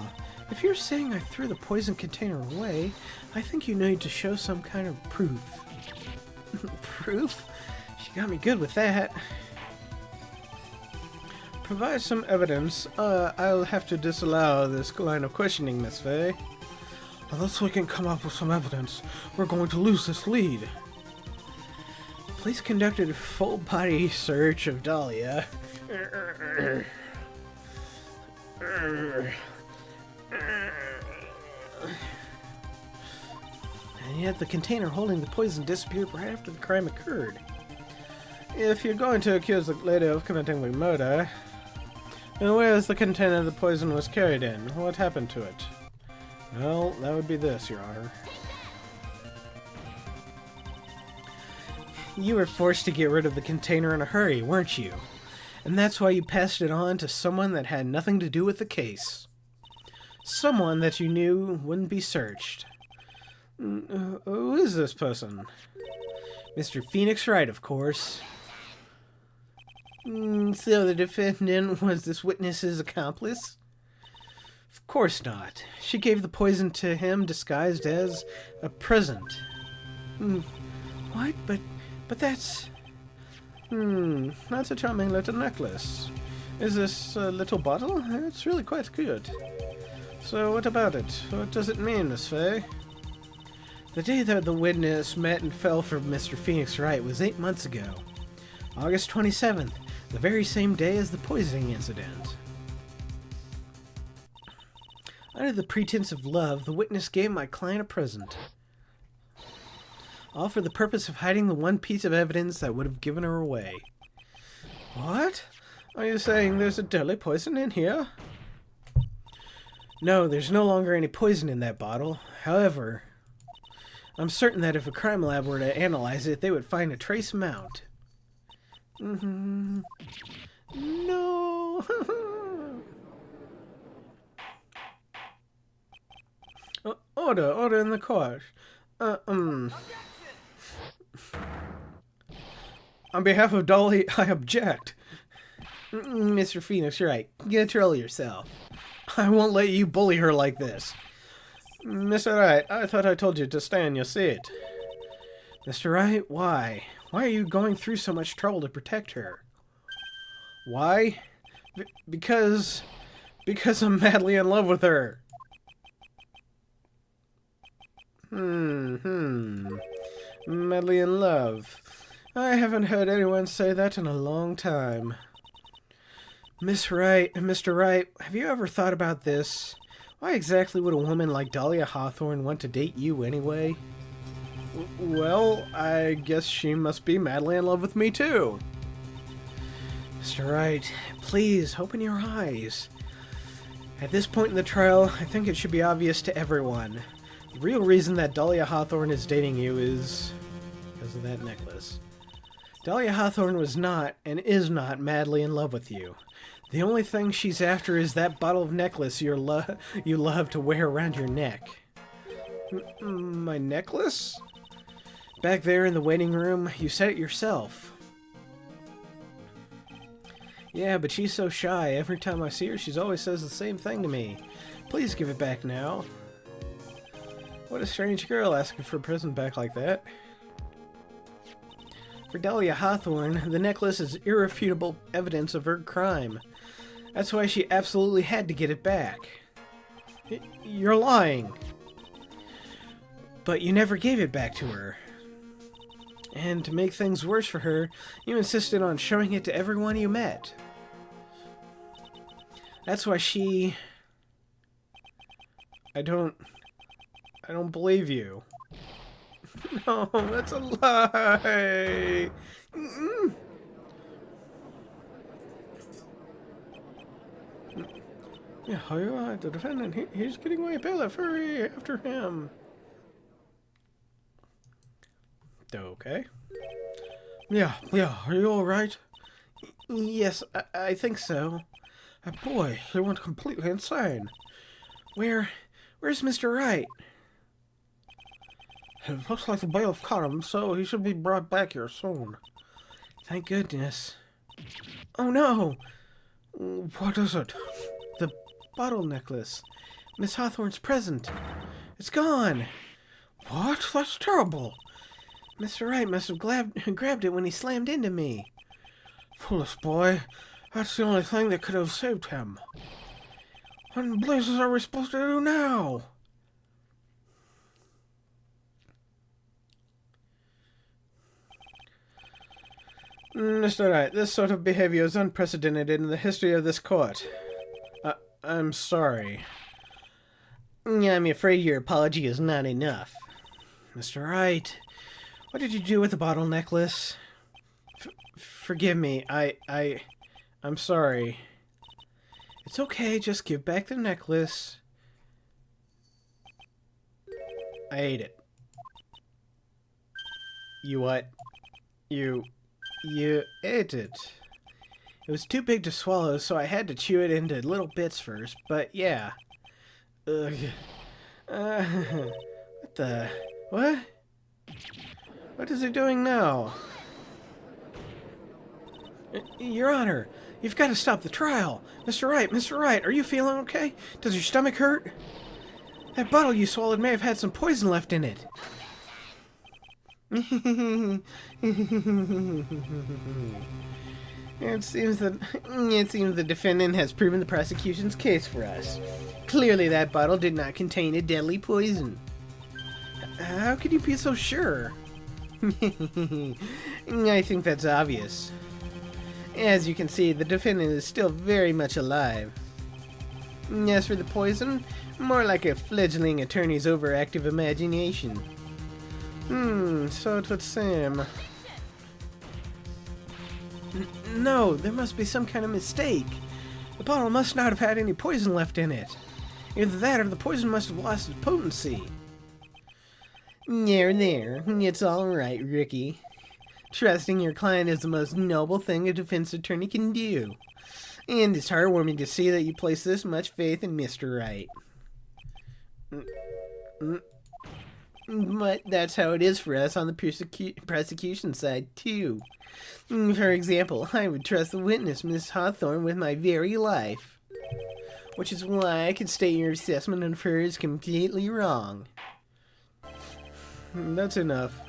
If you're saying I threw the poison container away, I think you need to show some kind of proof. Proof? She got me good with that. Provide some evidence. I'll have to disallow this line of questioning, Miss Fay. Unless we can come up with some evidence, we're going to lose this lead. Police conducted a full-body search of Dahlia. And yet the container holding the poison disappeared right after the crime occurred. If you're going to accuse the lady of committing the murder, then where is the container the poison was carried in? What happened to it? Well, that would be this, Your Honor. You were forced to get rid of the container in a hurry, weren't you? And that's why you passed it on to someone that had nothing to do with the case. Someone that you knew wouldn't be searched. Who is this person? Mr. Phoenix Wright, of course. So the defendant was this witness's accomplice? Of course not. She gave the poison to him disguised as a present. What? But that's... That's a charming little necklace. Is this a little bottle? It's really quite good. So what about it? What does it mean, Miss Fay? The day that the witness met and fell for Mr. Phoenix Wright was 8 months ago. August 27th, the very same day as the poisoning incident. Under the pretense of love, the witness gave my client a present. All for the purpose of hiding the one piece of evidence that would have given her away. What? Are you saying there's a deadly poison in here? No, there's no longer any poison in that bottle. However, I'm certain that if a crime lab were to analyze it, they would find a trace amount. No. Order in the court. On behalf of Dolly, I object. Mr. Phoenix, you're right. Control yourself. I won't let you bully her like this. Mr. Wright, I thought I told you to stay in your seat. Mr. Wright, why? Why are you going through so much trouble to protect her? Why? Because I'm madly in love with her. Madly in love. I haven't heard anyone say that in a long time. Miss Wright, Mr. Wright, have you ever thought about this? Why exactly would a woman like Dahlia Hawthorne want to date you anyway? Well, I guess she must be madly in love with me too. Mr. Wright, please open your eyes. At this point in the trial, I think it should be obvious to everyone. The real reason that Dahlia Hawthorne is dating you is because of that necklace. Dahlia Hawthorne was not and is not madly in love with you. The only thing she's after is that bottle of necklace you love to wear around your neck. My necklace? Back there in the waiting room, you said it yourself. Yeah, but she's so shy. Every time I see her, she always says the same thing to me. Please give it back now. What a strange girl asking for a present back like that. For Dahlia Hawthorne, the necklace is irrefutable evidence of her crime. That's why she absolutely had to get it back. You're lying. But you never gave it back to her. And to make things worse for her, you insisted on showing it to everyone you met. That's why she... I don't believe you. No, that's a lie. Yeah, you are the defendant. He's getting away, bailiff. Hurry after him. okay? Yeah, are you alright? Yes, I think so. Boy, he went completely insane. Where's Mr. Wright? It looks like the bailiff caught him, so he should be brought back here soon. Thank goodness. Oh no! What is it? The bottle necklace. Miss Hawthorne's present. It's gone! What? That's terrible. Mr. Wright must have grabbed it when he slammed into me. Foolish boy. That's the only thing that could have saved him. What in blazes are we supposed to do now? Mr. Wright, this sort of behavior is unprecedented in the history of this court. I'm sorry. I'm afraid your apology is not enough. Mr. Wright, what did you do with the bottle necklace? Forgive me, I'm sorry. It's okay, just give back the necklace. I ate it. You what? You ate it. It was too big to swallow, so I had to chew it into little bits first, but yeah. Ugh. What the... What? What is he doing now? Your Honor, you've got to stop the trial. Mr. Wright, are you feeling okay? Does your stomach hurt? That bottle you swallowed may have had some poison left in it. It seems the defendant has proven the prosecution's case for us. Clearly that bottle did not contain a deadly poison. How could you be so sure? I think that's obvious. As you can see, the defendant is still very much alive. As for the poison, more like a fledgling attorney's overactive imagination. So it would seem. No, there must be some kind of mistake. The bottle must not have had any poison left in it. Either that or the poison must have lost its potency. There, it's all right, Ricky. Trusting your client is the most noble thing a defense attorney can do. And it's heartwarming to see that you place this much faith in Mr. Wright. But that's how it is for us on the prosecution side, too. For example, I would trust the witness, Miss Hawthorne, with my very life. Which is why I can state your assessment of her is completely wrong. That's enough.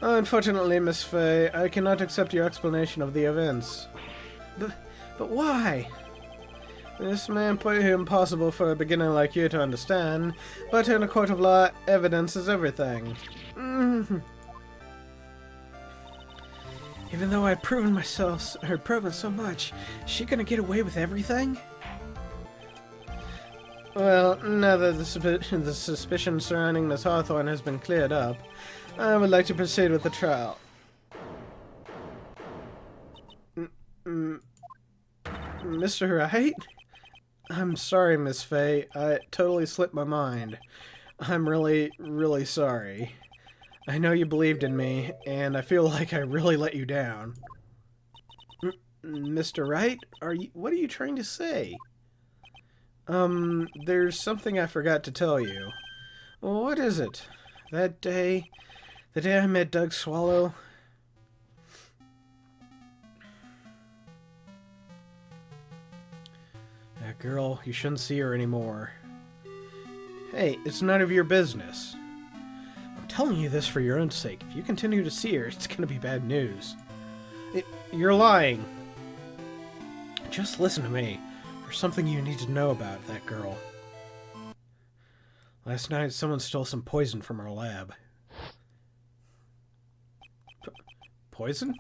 Unfortunately, Miss Fay, I cannot accept your explanation of the events. But why? This may be impossible for a beginner like you to understand, but in a court of law, evidence is everything. Even though I've proven so much, is she gonna get away with everything? Well, now that the suspicion surrounding Miss Hawthorne has been cleared up, I would like to proceed with the trial. Mr. Wright? I'm sorry, Miss Fay. I totally slipped my mind. I'm really, really sorry. I know you believed in me, and I feel like I really let you down. Mr. Wright? What are you trying to say? There's something I forgot to tell you. Well, what is it? The day I met Doug Swallow. That girl, you shouldn't see her anymore. Hey, it's none of your business. I'm telling you this for your own sake. If you continue to see her, it's gonna be bad news. You're lying. Just listen to me. There's something you need to know about that girl. Last night, someone stole some poison from our lab. Poison?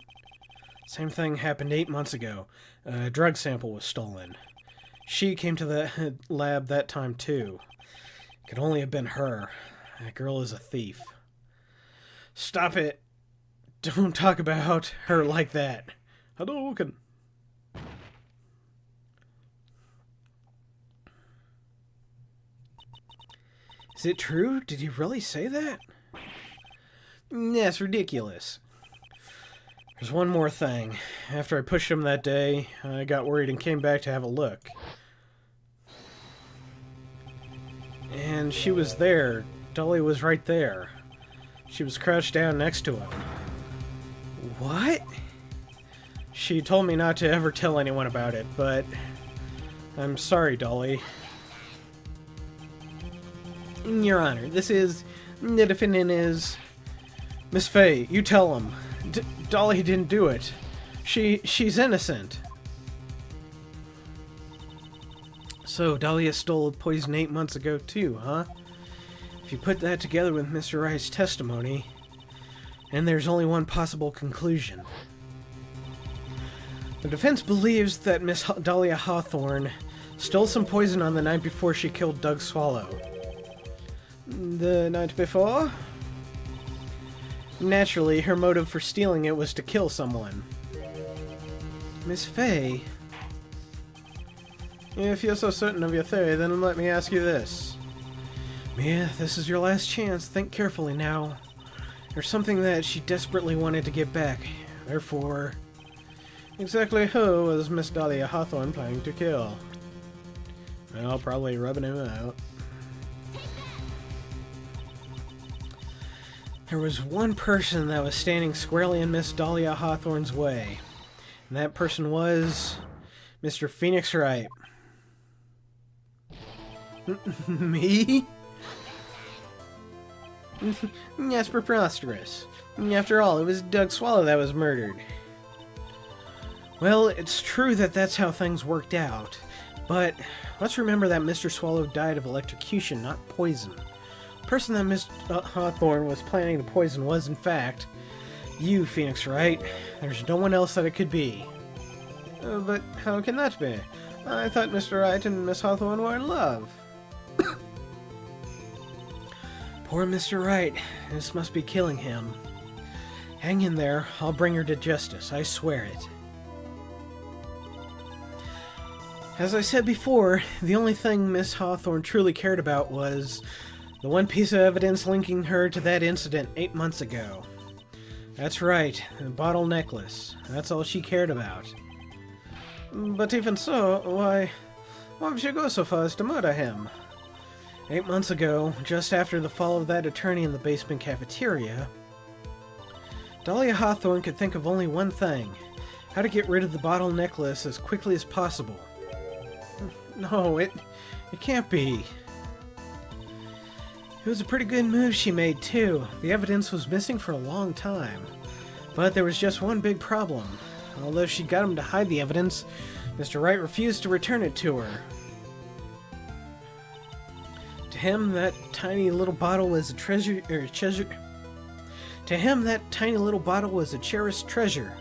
Same thing happened 8 months ago. A drug sample was stolen. She came to the lab that time, too. It could only have been her. That girl is a thief. Stop it. Don't talk about her like that. Hadouken. Is it true? Did he really say that? That's ridiculous. There's one more thing. After I pushed him that day, I got worried and came back to have a look. And she was there. Dolly was right there. She was crouched down next to him. What? She told me not to ever tell anyone about it, but I'm sorry, Dolly. Your Honor, the defendant is... Miss Fay, you tell him. Dolly didn't do it. She's innocent. So, Dahlia stole poison 8 months ago too, huh? If you put that together with Mr. Wright's testimony, and there's only one possible conclusion. The defense believes that Miss Dahlia Hawthorne stole some poison on the night before she killed Doug Swallow. The night before? Naturally, her motive for stealing it was to kill someone. Miss Fay? If you're so certain of your theory, then let me ask you this. Mia, this is your last chance. Think carefully now. There's something that she desperately wanted to get back. Therefore... Exactly who was Miss Dahlia Hawthorne planning to kill? Well, probably rubbing him out. There was one person that was standing squarely in Miss Dahlia Hawthorne's way. And that person was... Mr. Phoenix Wright. Me? That's preposterous. After all, it was Doug Swallow that was murdered. Well, it's true that that's how things worked out. But let's remember that Mr. Swallow died of electrocution, not poison. The person that Miss Hawthorne was planning to poison was, in fact, you, Phoenix Wright. There's no one else that it could be. But how can that be? I thought Mr. Wright and Miss Hawthorne were in love. Poor Mr. Wright. This must be killing him. Hang in there. I'll bring her to justice. I swear it. As I said before, the only thing Miss Hawthorne truly cared about was the one piece of evidence linking her to that incident 8 months ago. That's right, the bottle necklace. That's all she cared about. But even so, why would she go so far as to murder him? 8 months ago, just after the fall of that attorney in the basement cafeteria, Dahlia Hawthorne could think of only one thing: how to get rid of the bottle necklace as quickly as possible. No, it can't be. It was a pretty good move she made, too. The evidence was missing for a long time. But there was just one big problem. Although she got him to hide the evidence, Mr. Wright refused to return it to her. To him, that tiny little bottle was a treasure. To him, that tiny little bottle was a cherished treasure.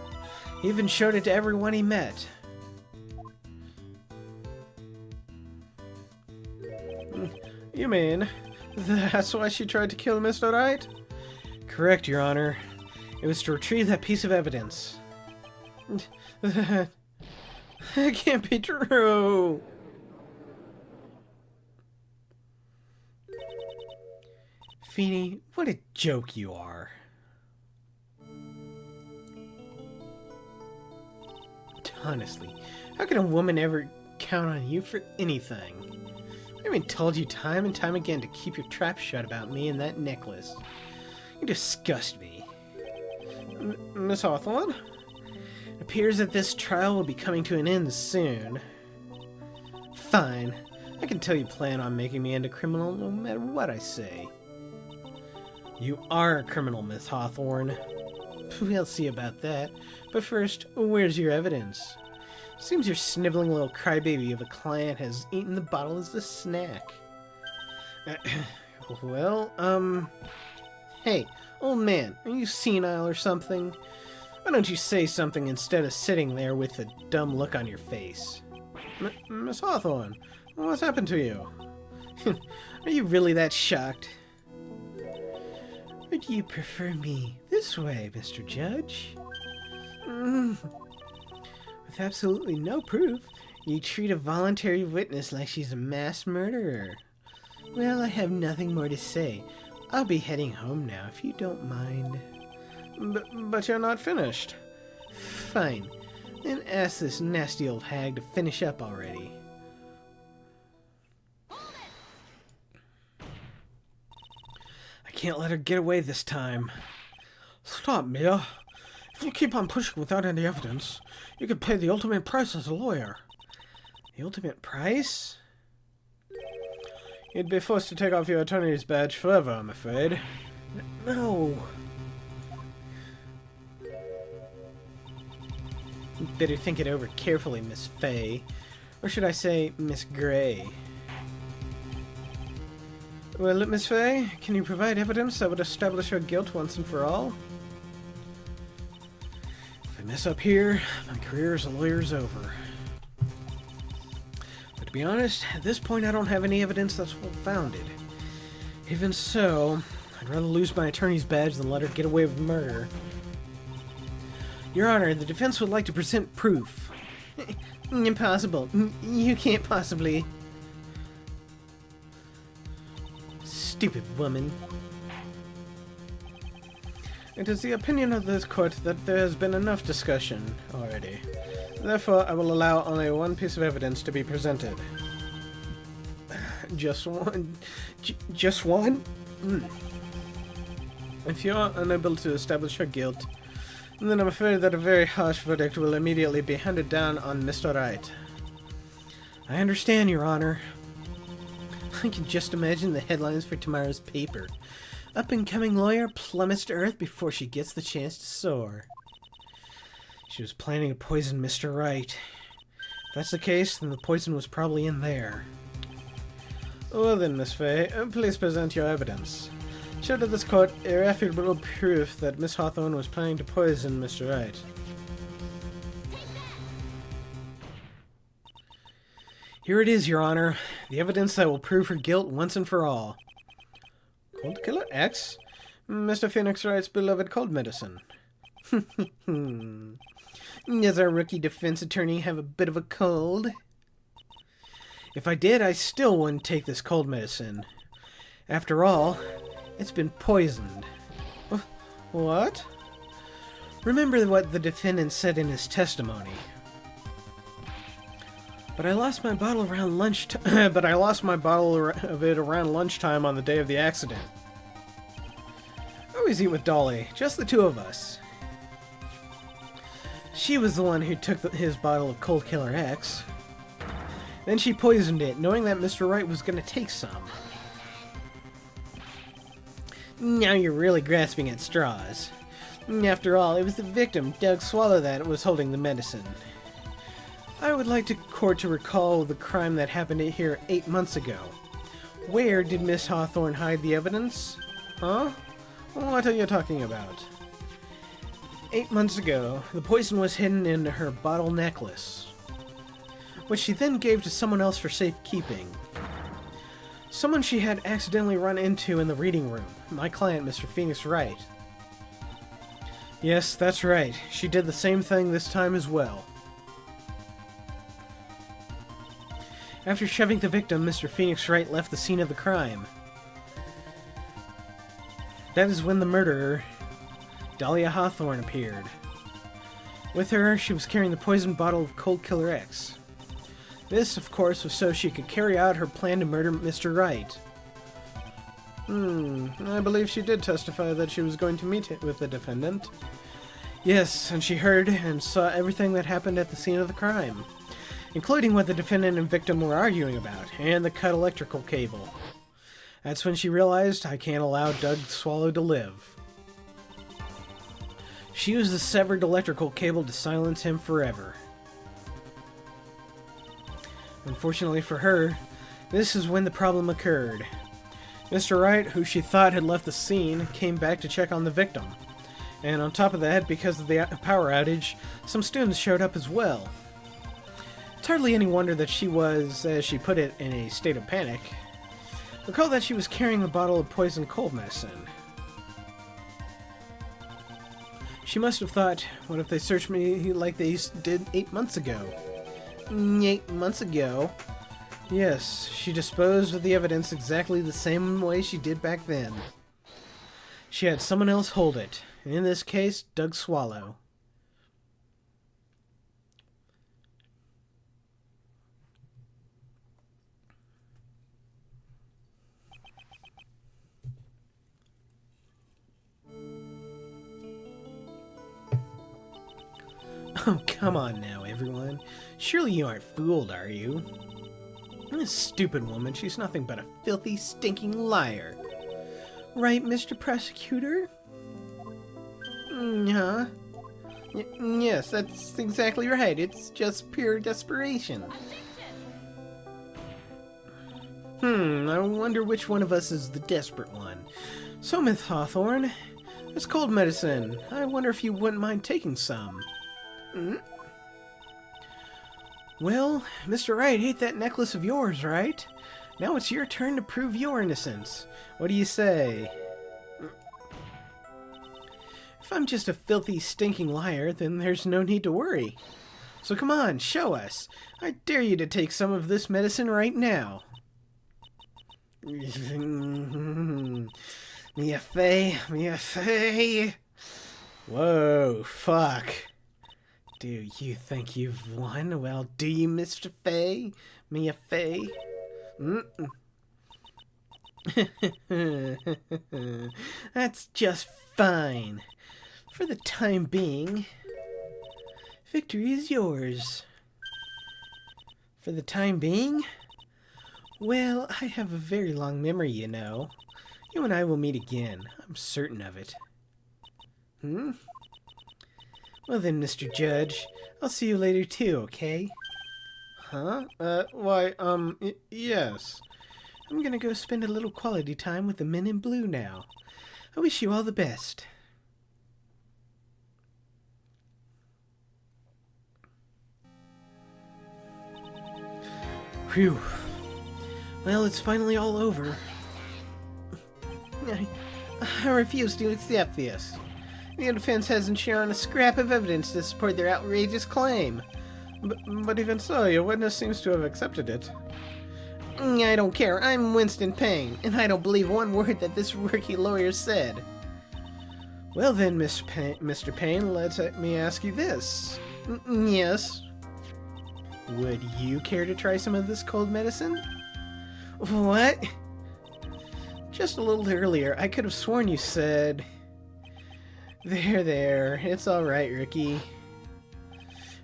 He even showed it to everyone he met. You mean that's why she tried to kill Mr. Wright? Correct, Your Honor. It was to retrieve that piece of evidence. That can't be true. Feeny, what a joke you are. Honestly, how can a woman ever count on you for anything? I even told you time and time again to keep your trap shut about me and that necklace. You disgust me. Miss Hawthorne? It appears that this trial will be coming to an end soon. Fine. I can tell you plan on making me into a criminal no matter what I say. You are a criminal, Miss Hawthorne. We'll see about that. But first, where's your evidence? Seems your sniveling little crybaby of a client has eaten the bottle as a snack. Hey, old man, are you senile or something? Why don't you say something instead of sitting there with a dumb look on your face? Miss Hawthorne, what's happened to you? Are you really that shocked? Or do you prefer me this way, Mr. Judge? With absolutely no proof, you treat a voluntary witness like she's a mass murderer. Well, I have nothing more to say. I'll be heading home now, if you don't mind. But you're not finished. Fine. Then ask this nasty old hag to finish up already. I can't let her get away this time. Stop, Mia. If you keep on pushing without any evidence, you could pay the ultimate price as a lawyer. The ultimate price? You'd be forced to take off your attorney's badge forever, I'm afraid. No. You better think it over carefully, Miss Fay. Or should I say, Miss Gray? Well, Miss Fay, can you provide evidence that would establish your guilt once and for all? If I mess up here, my career as a lawyer's over. But to be honest, at this point I don't have any evidence that's well-founded. Even so, I'd rather lose my attorney's badge than let her get away with murder. Your Honor, the defense would like to present proof. Impossible. You can't possibly... Stupid woman. It is the opinion of this court that there has been enough discussion already. Therefore, I will allow only one piece of evidence to be presented. Just one? Just one? If you are unable to establish your guilt, then I'm afraid that a very harsh verdict will immediately be handed down on Mr. Wright. I understand, Your Honor. I can just imagine the headlines for tomorrow's paper. Up-and-coming lawyer plummets to earth before she gets the chance to soar. She was planning to poison Mr. Wright. If that's the case, then the poison was probably in there. Well then, Miss Fay, please present your evidence. Show to this court irrefutable proof that Miss Hawthorne was planning to poison Mr. Wright. Here it is, Your Honor. The evidence that will prove her guilt once and for all. Cold Killer X? Mr. Phoenix Wright's beloved cold medicine. Does our rookie defense attorney have a bit of a cold? If I did, I still wouldn't take this cold medicine. After all, it's been poisoned. What? Remember what the defendant said in his testimony. But I lost my bottle around lunchtime. But I lost my bottle of it around lunchtime on the day of the accident. I always eat with Dolly, just the two of us. She was the one who took his bottle of Cold Killer X. Then she poisoned it, knowing that Mr. Wright was going to take some. Now you're really grasping at straws. After all, it was the victim, Doug Swallow, that was holding the medicine. I would like the court to recall the crime that happened here 8 months ago. Where did Miss Hawthorne hide the evidence? Huh? What are you talking about? 8 months ago, the poison was hidden in her bottle necklace, which she then gave to someone else for safekeeping. Someone she had accidentally run into in the reading room, my client, Mr. Phoenix Wright. Yes, that's right. She did the same thing this time as well. After shoving the victim, Mr. Phoenix Wright left the scene of the crime. That is when the murderer, Dahlia Hawthorne, appeared. With her, she was carrying the poisoned bottle of Cold Killer X. This, of course, was so she could carry out her plan to murder Mr. Wright. I believe she did testify that she was going to meet with the defendant. Yes, and she heard and saw everything that happened at the scene of the crime, including what the defendant and victim were arguing about, and the cut electrical cable. That's when she realized I can't allow Doug Swallow to live. She used the severed electrical cable to silence him forever. Unfortunately for her, this is when the problem occurred. Mr. Wright, who she thought had left the scene, came back to check on the victim. And on top of that, because of the power outage, some students showed up as well. It's hardly any wonder that she was, as she put it, in a state of panic. Recall that she was carrying a bottle of poisoned cold medicine. She must have thought, what if they searched me like they did 8 months ago? 8 months ago? Yes, she disposed of the evidence exactly the same way she did back then. She had someone else hold it, and in this case, Doug Swallow. Oh, come on now, everyone. Surely you aren't fooled, are you? This stupid woman, she's nothing but a filthy, stinking liar. Right, Mr. Prosecutor? Huh? Yes, that's exactly right. It's just pure desperation. I wonder which one of us is the desperate one. So, Miss Hawthorne, it's cold medicine. I wonder if you wouldn't mind taking some. Well, Mr. Wright ate that necklace of yours, right? Now it's your turn to prove your innocence. What do you say? If I'm just a filthy, stinking liar, then there's no need to worry. So come on, show us. I dare you to take some of this medicine right now. Mia Fey, Mia Fey. Whoa, fuck. Do you think you've won? Well, do you, Mr. Fey? Mia Fey? That's just fine. For the time being, victory is yours. For the time being? Well, I have a very long memory, you know. You and I will meet again. I'm certain of it. Well then, Mr. Judge, I'll see you later too, okay? Huh? Yes. I'm gonna go spend a little quality time with the men in blue now. I wish you all the best. Phew. Well, it's finally all over. I refuse to accept this. The defense hasn't shown a scrap of evidence to support their outrageous claim. But even so, your witness seems to have accepted it. I don't care. I'm Winston Payne, and I don't believe one word that this rookie lawyer said. Well then, Mr. Payne, let me ask you this. Yes? Would you care to try some of this cold medicine? What? Just a little earlier, I could have sworn you said... There, it's alright, rookie.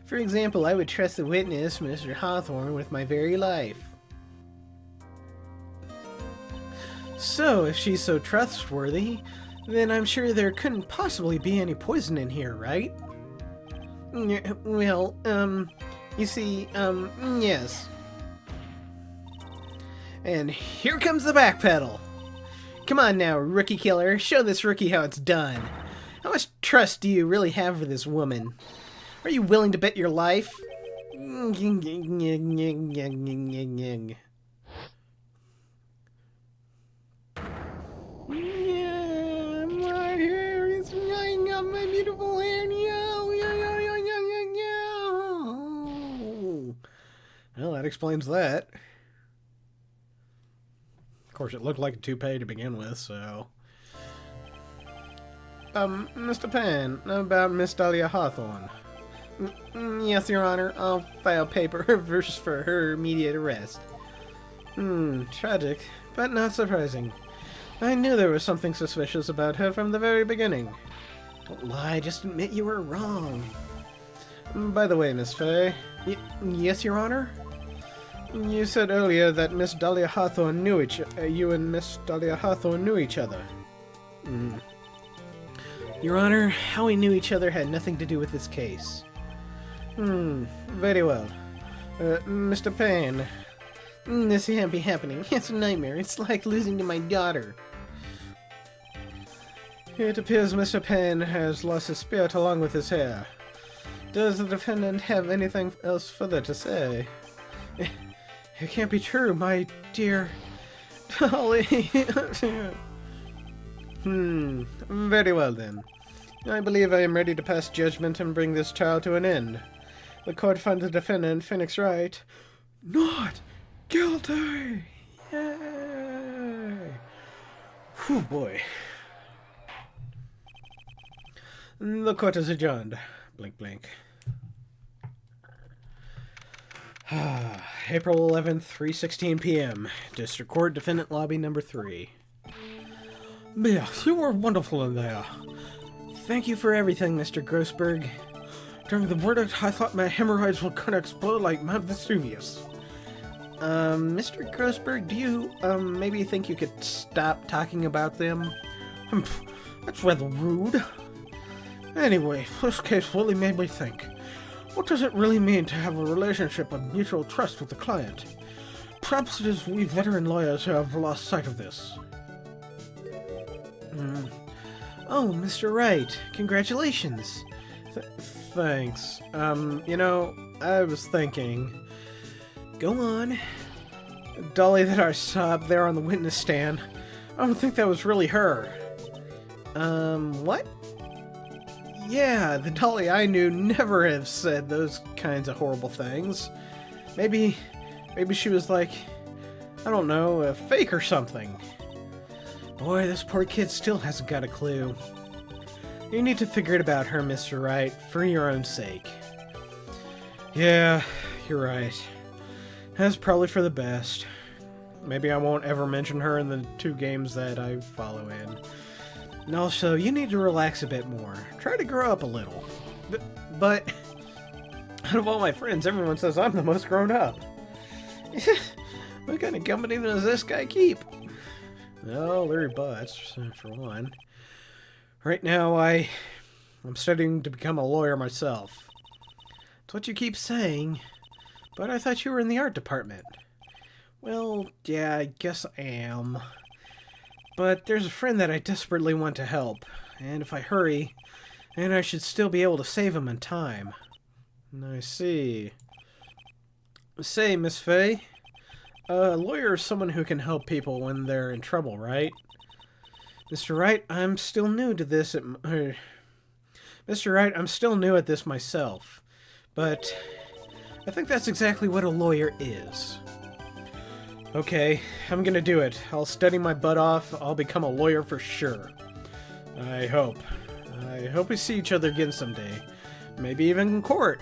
For example, I would trust the witness, Mr. Hawthorne, with my very life. So, if she's so trustworthy, then I'm sure there couldn't possibly be any poison in here, right? Well, you see, yes. And here comes the back pedal. Come on now, rookie killer, show this rookie how it's done. How much trust do you really have for this woman? Are you willing to bet your life? Yeah, my hair is flying up, my beautiful hair. Well, that explains that. Of course, it looked like a toupee to begin with, so... Mr. Payne, about Miss Dahlia Hawthorne. Yes, Your Honor. I'll file papers for her immediate arrest. Tragic, but not surprising. I knew there was something suspicious about her from the very beginning. Don't lie, just admit you were wrong. By the way, Miss Fey... Yes, Your Honor? You said earlier that Miss Dahlia Hawthorne knew you and Miss Dahlia Hawthorne knew each other. Your Honor, how we knew each other had nothing to do with this case. Very well. Mr. Payne... This can't be happening. It's a nightmare. It's like losing to my daughter. It appears Mr. Payne has lost his spirit along with his hair. Does the defendant have anything else further to say? It can't be true, my dear Dolly. Very well then. I believe I am ready to pass judgment and bring this trial to an end. The court finds the defendant, Phoenix Wright, not guilty! Yay! Whew, boy. The court is adjourned. Blink, blink. April 11th, 3:16 p.m. District Court, Defendant Lobby number 3. Yes, you were wonderful in there. Thank you for everything, Mr. Grossberg. During the verdict, I thought my hemorrhoids were gonna explode like Mount Vesuvius. Mr. Grossberg, do you, maybe think you could stop talking about them? That's rather rude. Anyway, this case really made me think. What does it really mean to have a relationship of mutual trust with the client? Perhaps it is we veteran lawyers who have lost sight of this. Oh, Mr. Wright, congratulations. Thanks. I was thinking... Go on. Dolly that I saw up there on the witness stand, I don't think that was really her. What? Yeah, the Dolly I knew never have said those kinds of horrible things. Maybe she was like, I don't know, a fake or something. Boy, this poor kid still hasn't got a clue. You need to figure it out her, Mr. Wright, for your own sake. Yeah, you're right. That's probably for the best. Maybe I won't ever mention her in the 2 games that I follow in. And also, you need to relax a bit more. Try to grow up a little. But out of all my friends, everyone says I'm the most grown up. What kind of company does this guy keep? Well, Larry Butts, for one. Right now, I'm studying to become a lawyer myself. It's what you keep saying, but I thought you were in the art department. Well, yeah, I guess I am. But there's a friend that I desperately want to help, and if I hurry, then I should still be able to save him in time. I see. Say, Miss Fay, a lawyer is someone who can help people when they're in trouble, right? Mr. Wright, I'm still new to this Mr. Wright, I'm still new at this myself, but I think that's exactly what a lawyer is. Okay, I'm gonna do it. I'll study my butt off. I'll become a lawyer for sure. I hope. I hope we see each other again someday. Maybe even in court.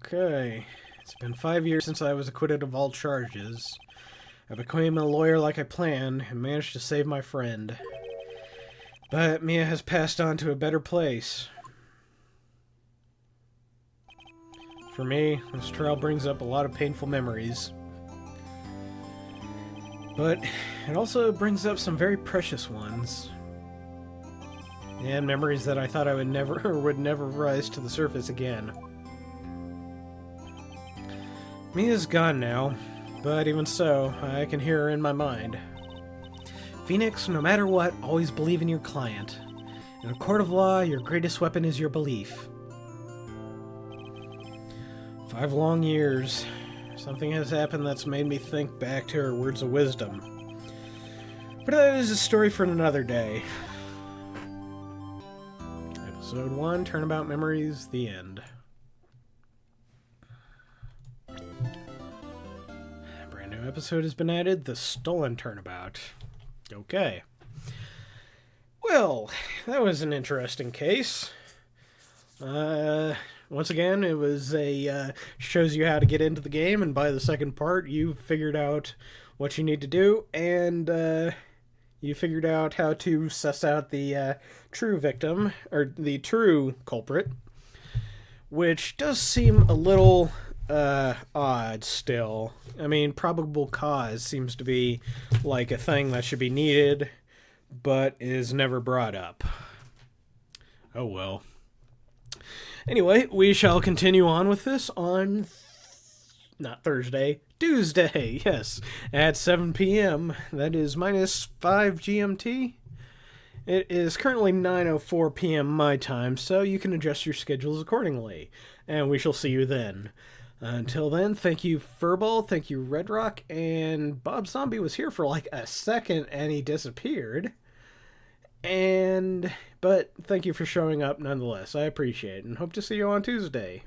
Okay. It's been 5 years since I was acquitted of all charges. I became a lawyer like I planned and managed to save my friend. But Mia has passed on to a better place. For me, this trial brings up a lot of painful memories. But it also brings up some very precious ones. And memories that I thought I would never rise to the surface again. Mia's gone now, but even so, I can hear her in my mind. Phoenix, no matter what, always believe in your client. In a court of law, your greatest weapon is your belief. 5 long years. Something has happened that's made me think back to her words of wisdom. But that is a story for another day. Episode 1, Turnabout Memories, the end. Brand new episode has been added, The Stolen Turnabout. Okay. Well, that was an interesting case. Once again, it was shows you how to get into the game, and by the second part, you figured out what you need to do, and you figured out how to suss out the true victim, or the true culprit, which does seem a little odd still. I mean, probable cause seems to be like a thing that should be needed, but is never brought up. Oh well. Anyway, we shall continue on with this on, not Thursday, Tuesday, yes, at 7 p.m. That is minus 5 GMT. It is currently 9:04 p.m. my time, so you can adjust your schedules accordingly, and we shall see you then. Until then, thank you Furball, thank you Red Rock, and Bob Zombie was here for like a second and he disappeared. But thank you for showing up nonetheless. I appreciate it and hope to see you on Tuesday.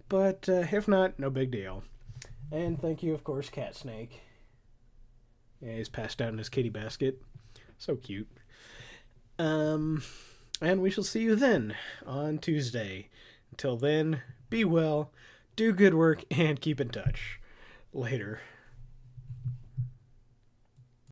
But if not, no big deal. And thank you, of course, Cat Snake. Yeah, he's passed out in his kitty basket. So cute. And we shall see you then on Tuesday. Until then, be well, do good work, and keep in touch. Later.